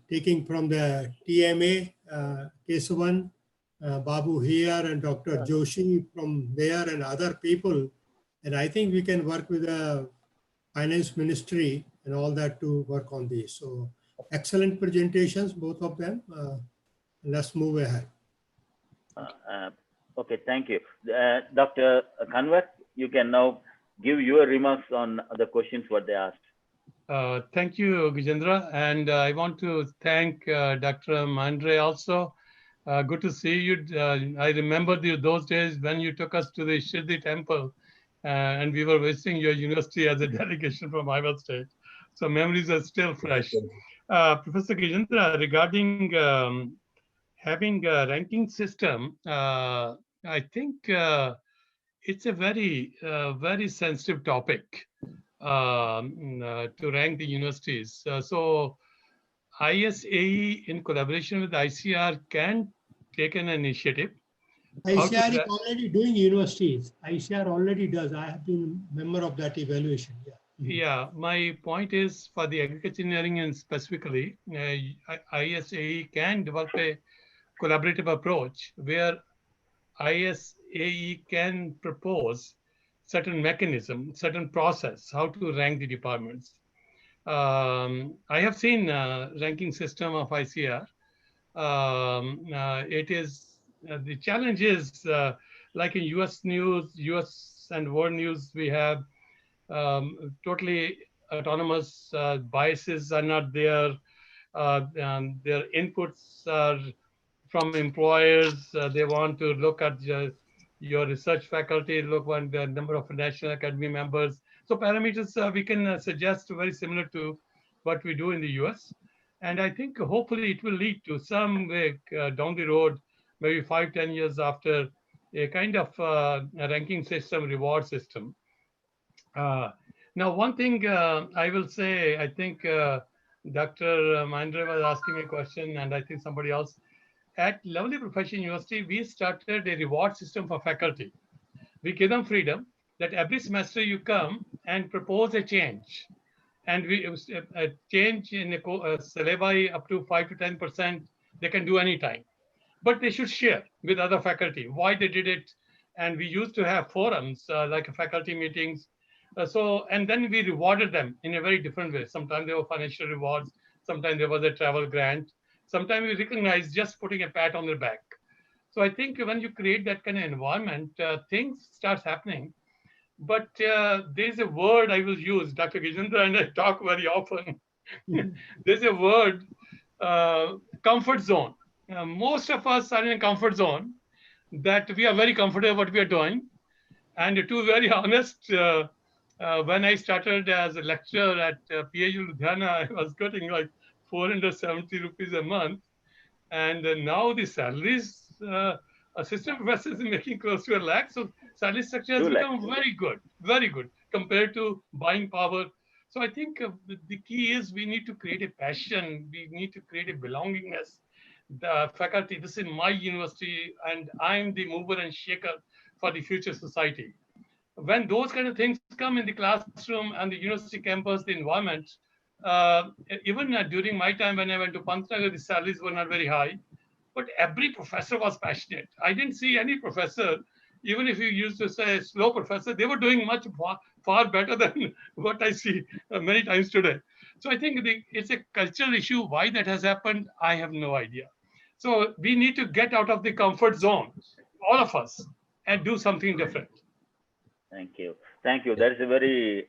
taking from the TMA, Kesavan, Babu here, and Dr. Joshi from there, and other people. And I think we can work with the finance ministry and all that to work on these. So excellent presentations, both of them. Let's move ahead. Okay, thank you. Dr. Kanwar, you can now give your remarks on the questions what they asked. Thank you, Gajendra. And I want to thank Dr. Mandre also. Good to see you. I remember those days when you took us to the Shirdi temple and we were visiting your university as a delegation from Iowa State. So memories are still fresh. Professor Gajendra, regarding having a ranking system, I think it's a very, very sensitive topic to rank the universities. So ISAE in collaboration with ICR can take an initiative. ICR is already doing universities. ICR already does. I have been a member of that evaluation. Yeah. Yeah, my point is for the agriculture engineering and specifically, ISAE can develop a collaborative approach where ISAE can propose certain mechanism, certain process, how to rank the departments. I have seen ranking system of ICR. It is, the challenge is like in US news, US and world news, we have totally autonomous biases are not there. And their inputs are from employers. They want to look at your research faculty, look at the number of National Academy members. So parameters we can suggest very similar to what we do in the US. And I think hopefully it will lead to some way down the road, maybe 5-10 years after, a kind of ranking system, reward system. Now, one thing I will say, I think Dr. Mandre was asking me a question, and I think somebody else. At Lovely Professional University, we started a reward system for faculty. We give them freedom that every semester you come and propose a change. And we change in a syllabi up to 5 to 10%, they can do anytime. But they should share with other faculty why they did it. And we used to have forums like faculty meetings. And then we rewarded them in a very different way. Sometimes there were financial rewards. Sometimes there was a travel grant. Sometimes we recognize just putting a pat on their back. So I think when you create that kind of environment, things start happening. But there's a word I will use, Dr. Gajendra and I talk very often. There's a word, comfort zone. Most of us are in a comfort zone that we are very comfortable what we are doing. And to be very honest, when I started as a lecturer at PAU Ludhiana, I was getting like 470 rupees a month. And now the salaries, assistant professors is making close to 1 lakh. So salary structure has become very good compared to buying power. So I think the key is we need to create a passion. We need to create a belongingness. The faculty, this is my university, and I'm the mover and shaker for the future society. When those kind of things come in the classroom and the university campus, the environment, even during my time when I went to Pantnagar, the salaries were not very high, but every professor was passionate. I didn't see any professor, even if you used to say slow professor, they were doing much far better than what I see many times today. So I think it's a cultural issue. Why that has happened, I have no idea. So we need to get out of the comfort zone, all of us, and do something different. Thank you. Thank you. That is a very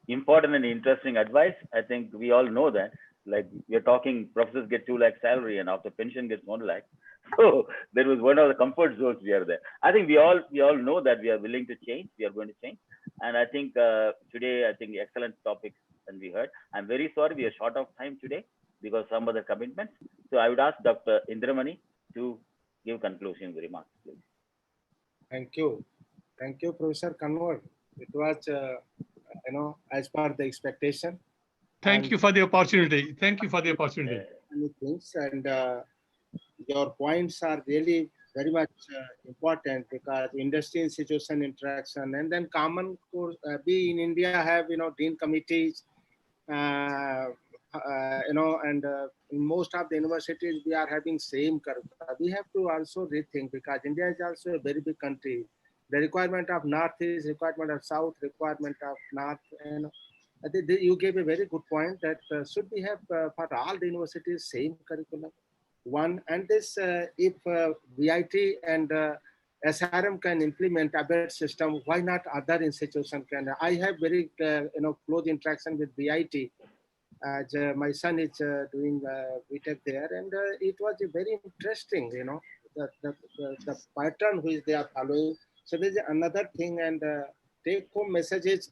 important and interesting advice. I think we all know that. Like we are talking, professors get 2 lakh salary and after pension gets 1 lakh. So there was one of the comfort zones we are there. I think we all know that we are willing to change. We are going to change. And I think today, I think excellent topics and we heard. I'm very sorry we are short of time today because some other commitments. So I would ask Dr. Indramani to give conclusion remarks, please. Thank you. Thank you, Professor Kanwar. It was, as per the expectation. Thank you for the opportunity. Thank you for the opportunity. Many things, and your points are really very much important because industry institution interaction, and then common course. We in India have dean committees, and in most of the universities we are having same curricula. We have to also rethink because India is also a very big country. The requirement of North is requirement of South, requirement of North, and I think you gave a very good point that should we have for all the universities same curriculum? One, and this if VIT and SRM can implement ABET system, why not other institutions can? I have very close interaction with VIT. My son is doing BTech there, and it was a very interesting, the pattern which they are following. So there's another thing, and take home messages.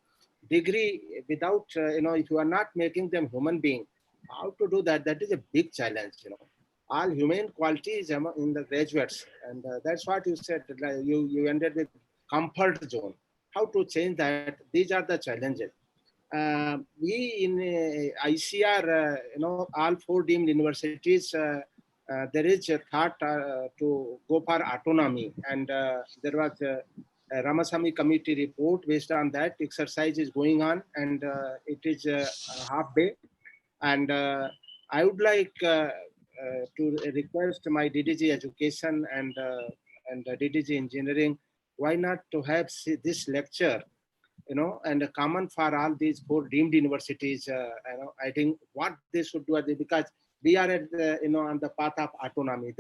Degree without, if you are not making them human being, how to do that? That is a big challenge, All human qualities in the graduates. And that's what you said, you ended with comfort zone. How to change that? These are the challenges. We in ICR, all 4 deemed universities, there is a thought to go for autonomy. And there was a Ramasamy committee report. Based on that, exercise is going on, and it is half day. And I would like to request my DDG Education and DDG Engineering, why not to have this lecture, and common for all these 4 deemed universities. I think what they should do, because we are at on the path of autonomy.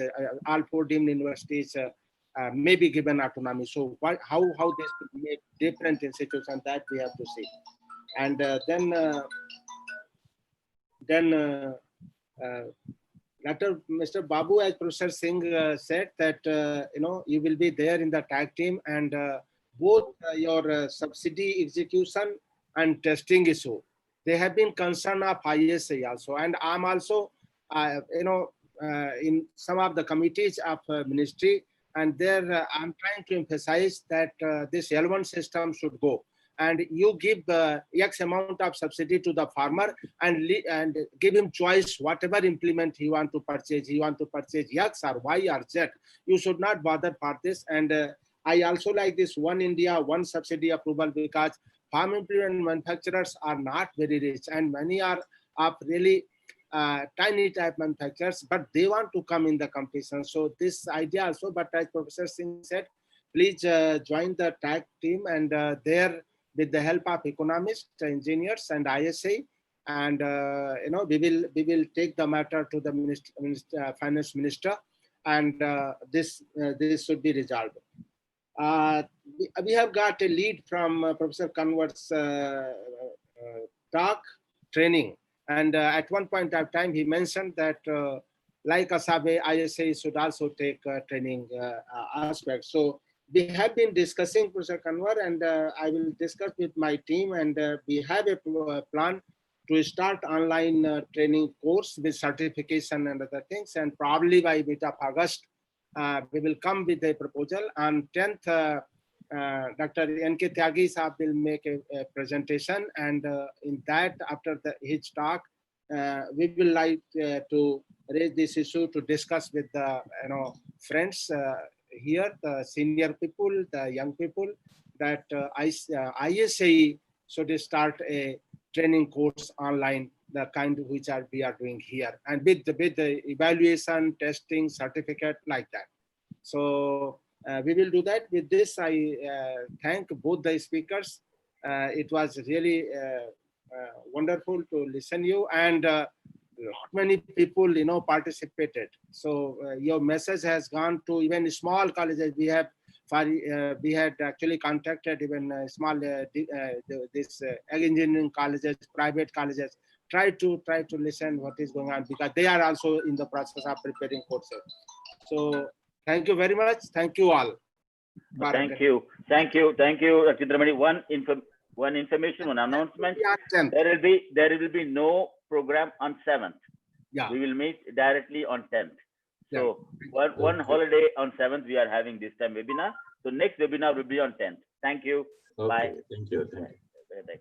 All 4 deemed universities may be given autonomy. So how this could make different institutions, that we have to see. And then Mr. Babu, as Professor Singh said, that you will be there in the tag team, and both your subsidy execution and testing issue, they have been concern of ISA also. And I'm also in some of the committees of ministry, and there I'm trying to emphasize that this L1 system should go, and you give X amount of subsidy to the farmer and give him choice, whatever implement he want to purchase. He want to purchase X or Y or Z. You should not bother for this. And I also like this one India, one subsidy approval, because farm implement manufacturers are not very rich, and many are of really tiny type manufacturers, but they want to come in the competition. So this idea also, but as Professor Singh said, please join the tag team, and there with the help of economists, engineers, and ISA, and we will take the matter to the finance minister, and this should be resolved. We have got a lead from Professor Kanwar's talk training. And at one point of time, he mentioned that like Asabe, ISA should also take training aspects. So we have been discussing, Professor Kanwar, and I will discuss with my team, and we have a plan to start online training course with certification and other things. And probably by mid of August, we will come with a proposal. On 10th, Dr. N.K. Tyagi Saab will make a presentation, and in that, after his talk, we will like to raise this issue to discuss with the friends here, the senior people, the young people, that ISA should start a training course online, the kind which we are doing here, and with the evaluation, testing, certificate like that. So we will do that. With this, I thank both the speakers. It was really wonderful to listen you, and lot many people, participated. So your message has gone to even small colleges. We had actually contacted even small this Agr Engineering colleges, private colleges. Try to listen what is going on, because they are also in the process of preparing courses. So thank you very much. Thank you all. Thank you, Dr. Indramani. One information, one announcement. There will be no program on 7th. Yeah. We will meet directly on 10th. So one holiday on 7th we are having this time webinar. So next webinar will be on 10th. Thank you. Okay. Bye. Thank you. Bye.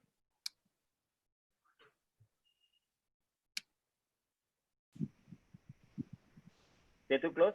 Say to close.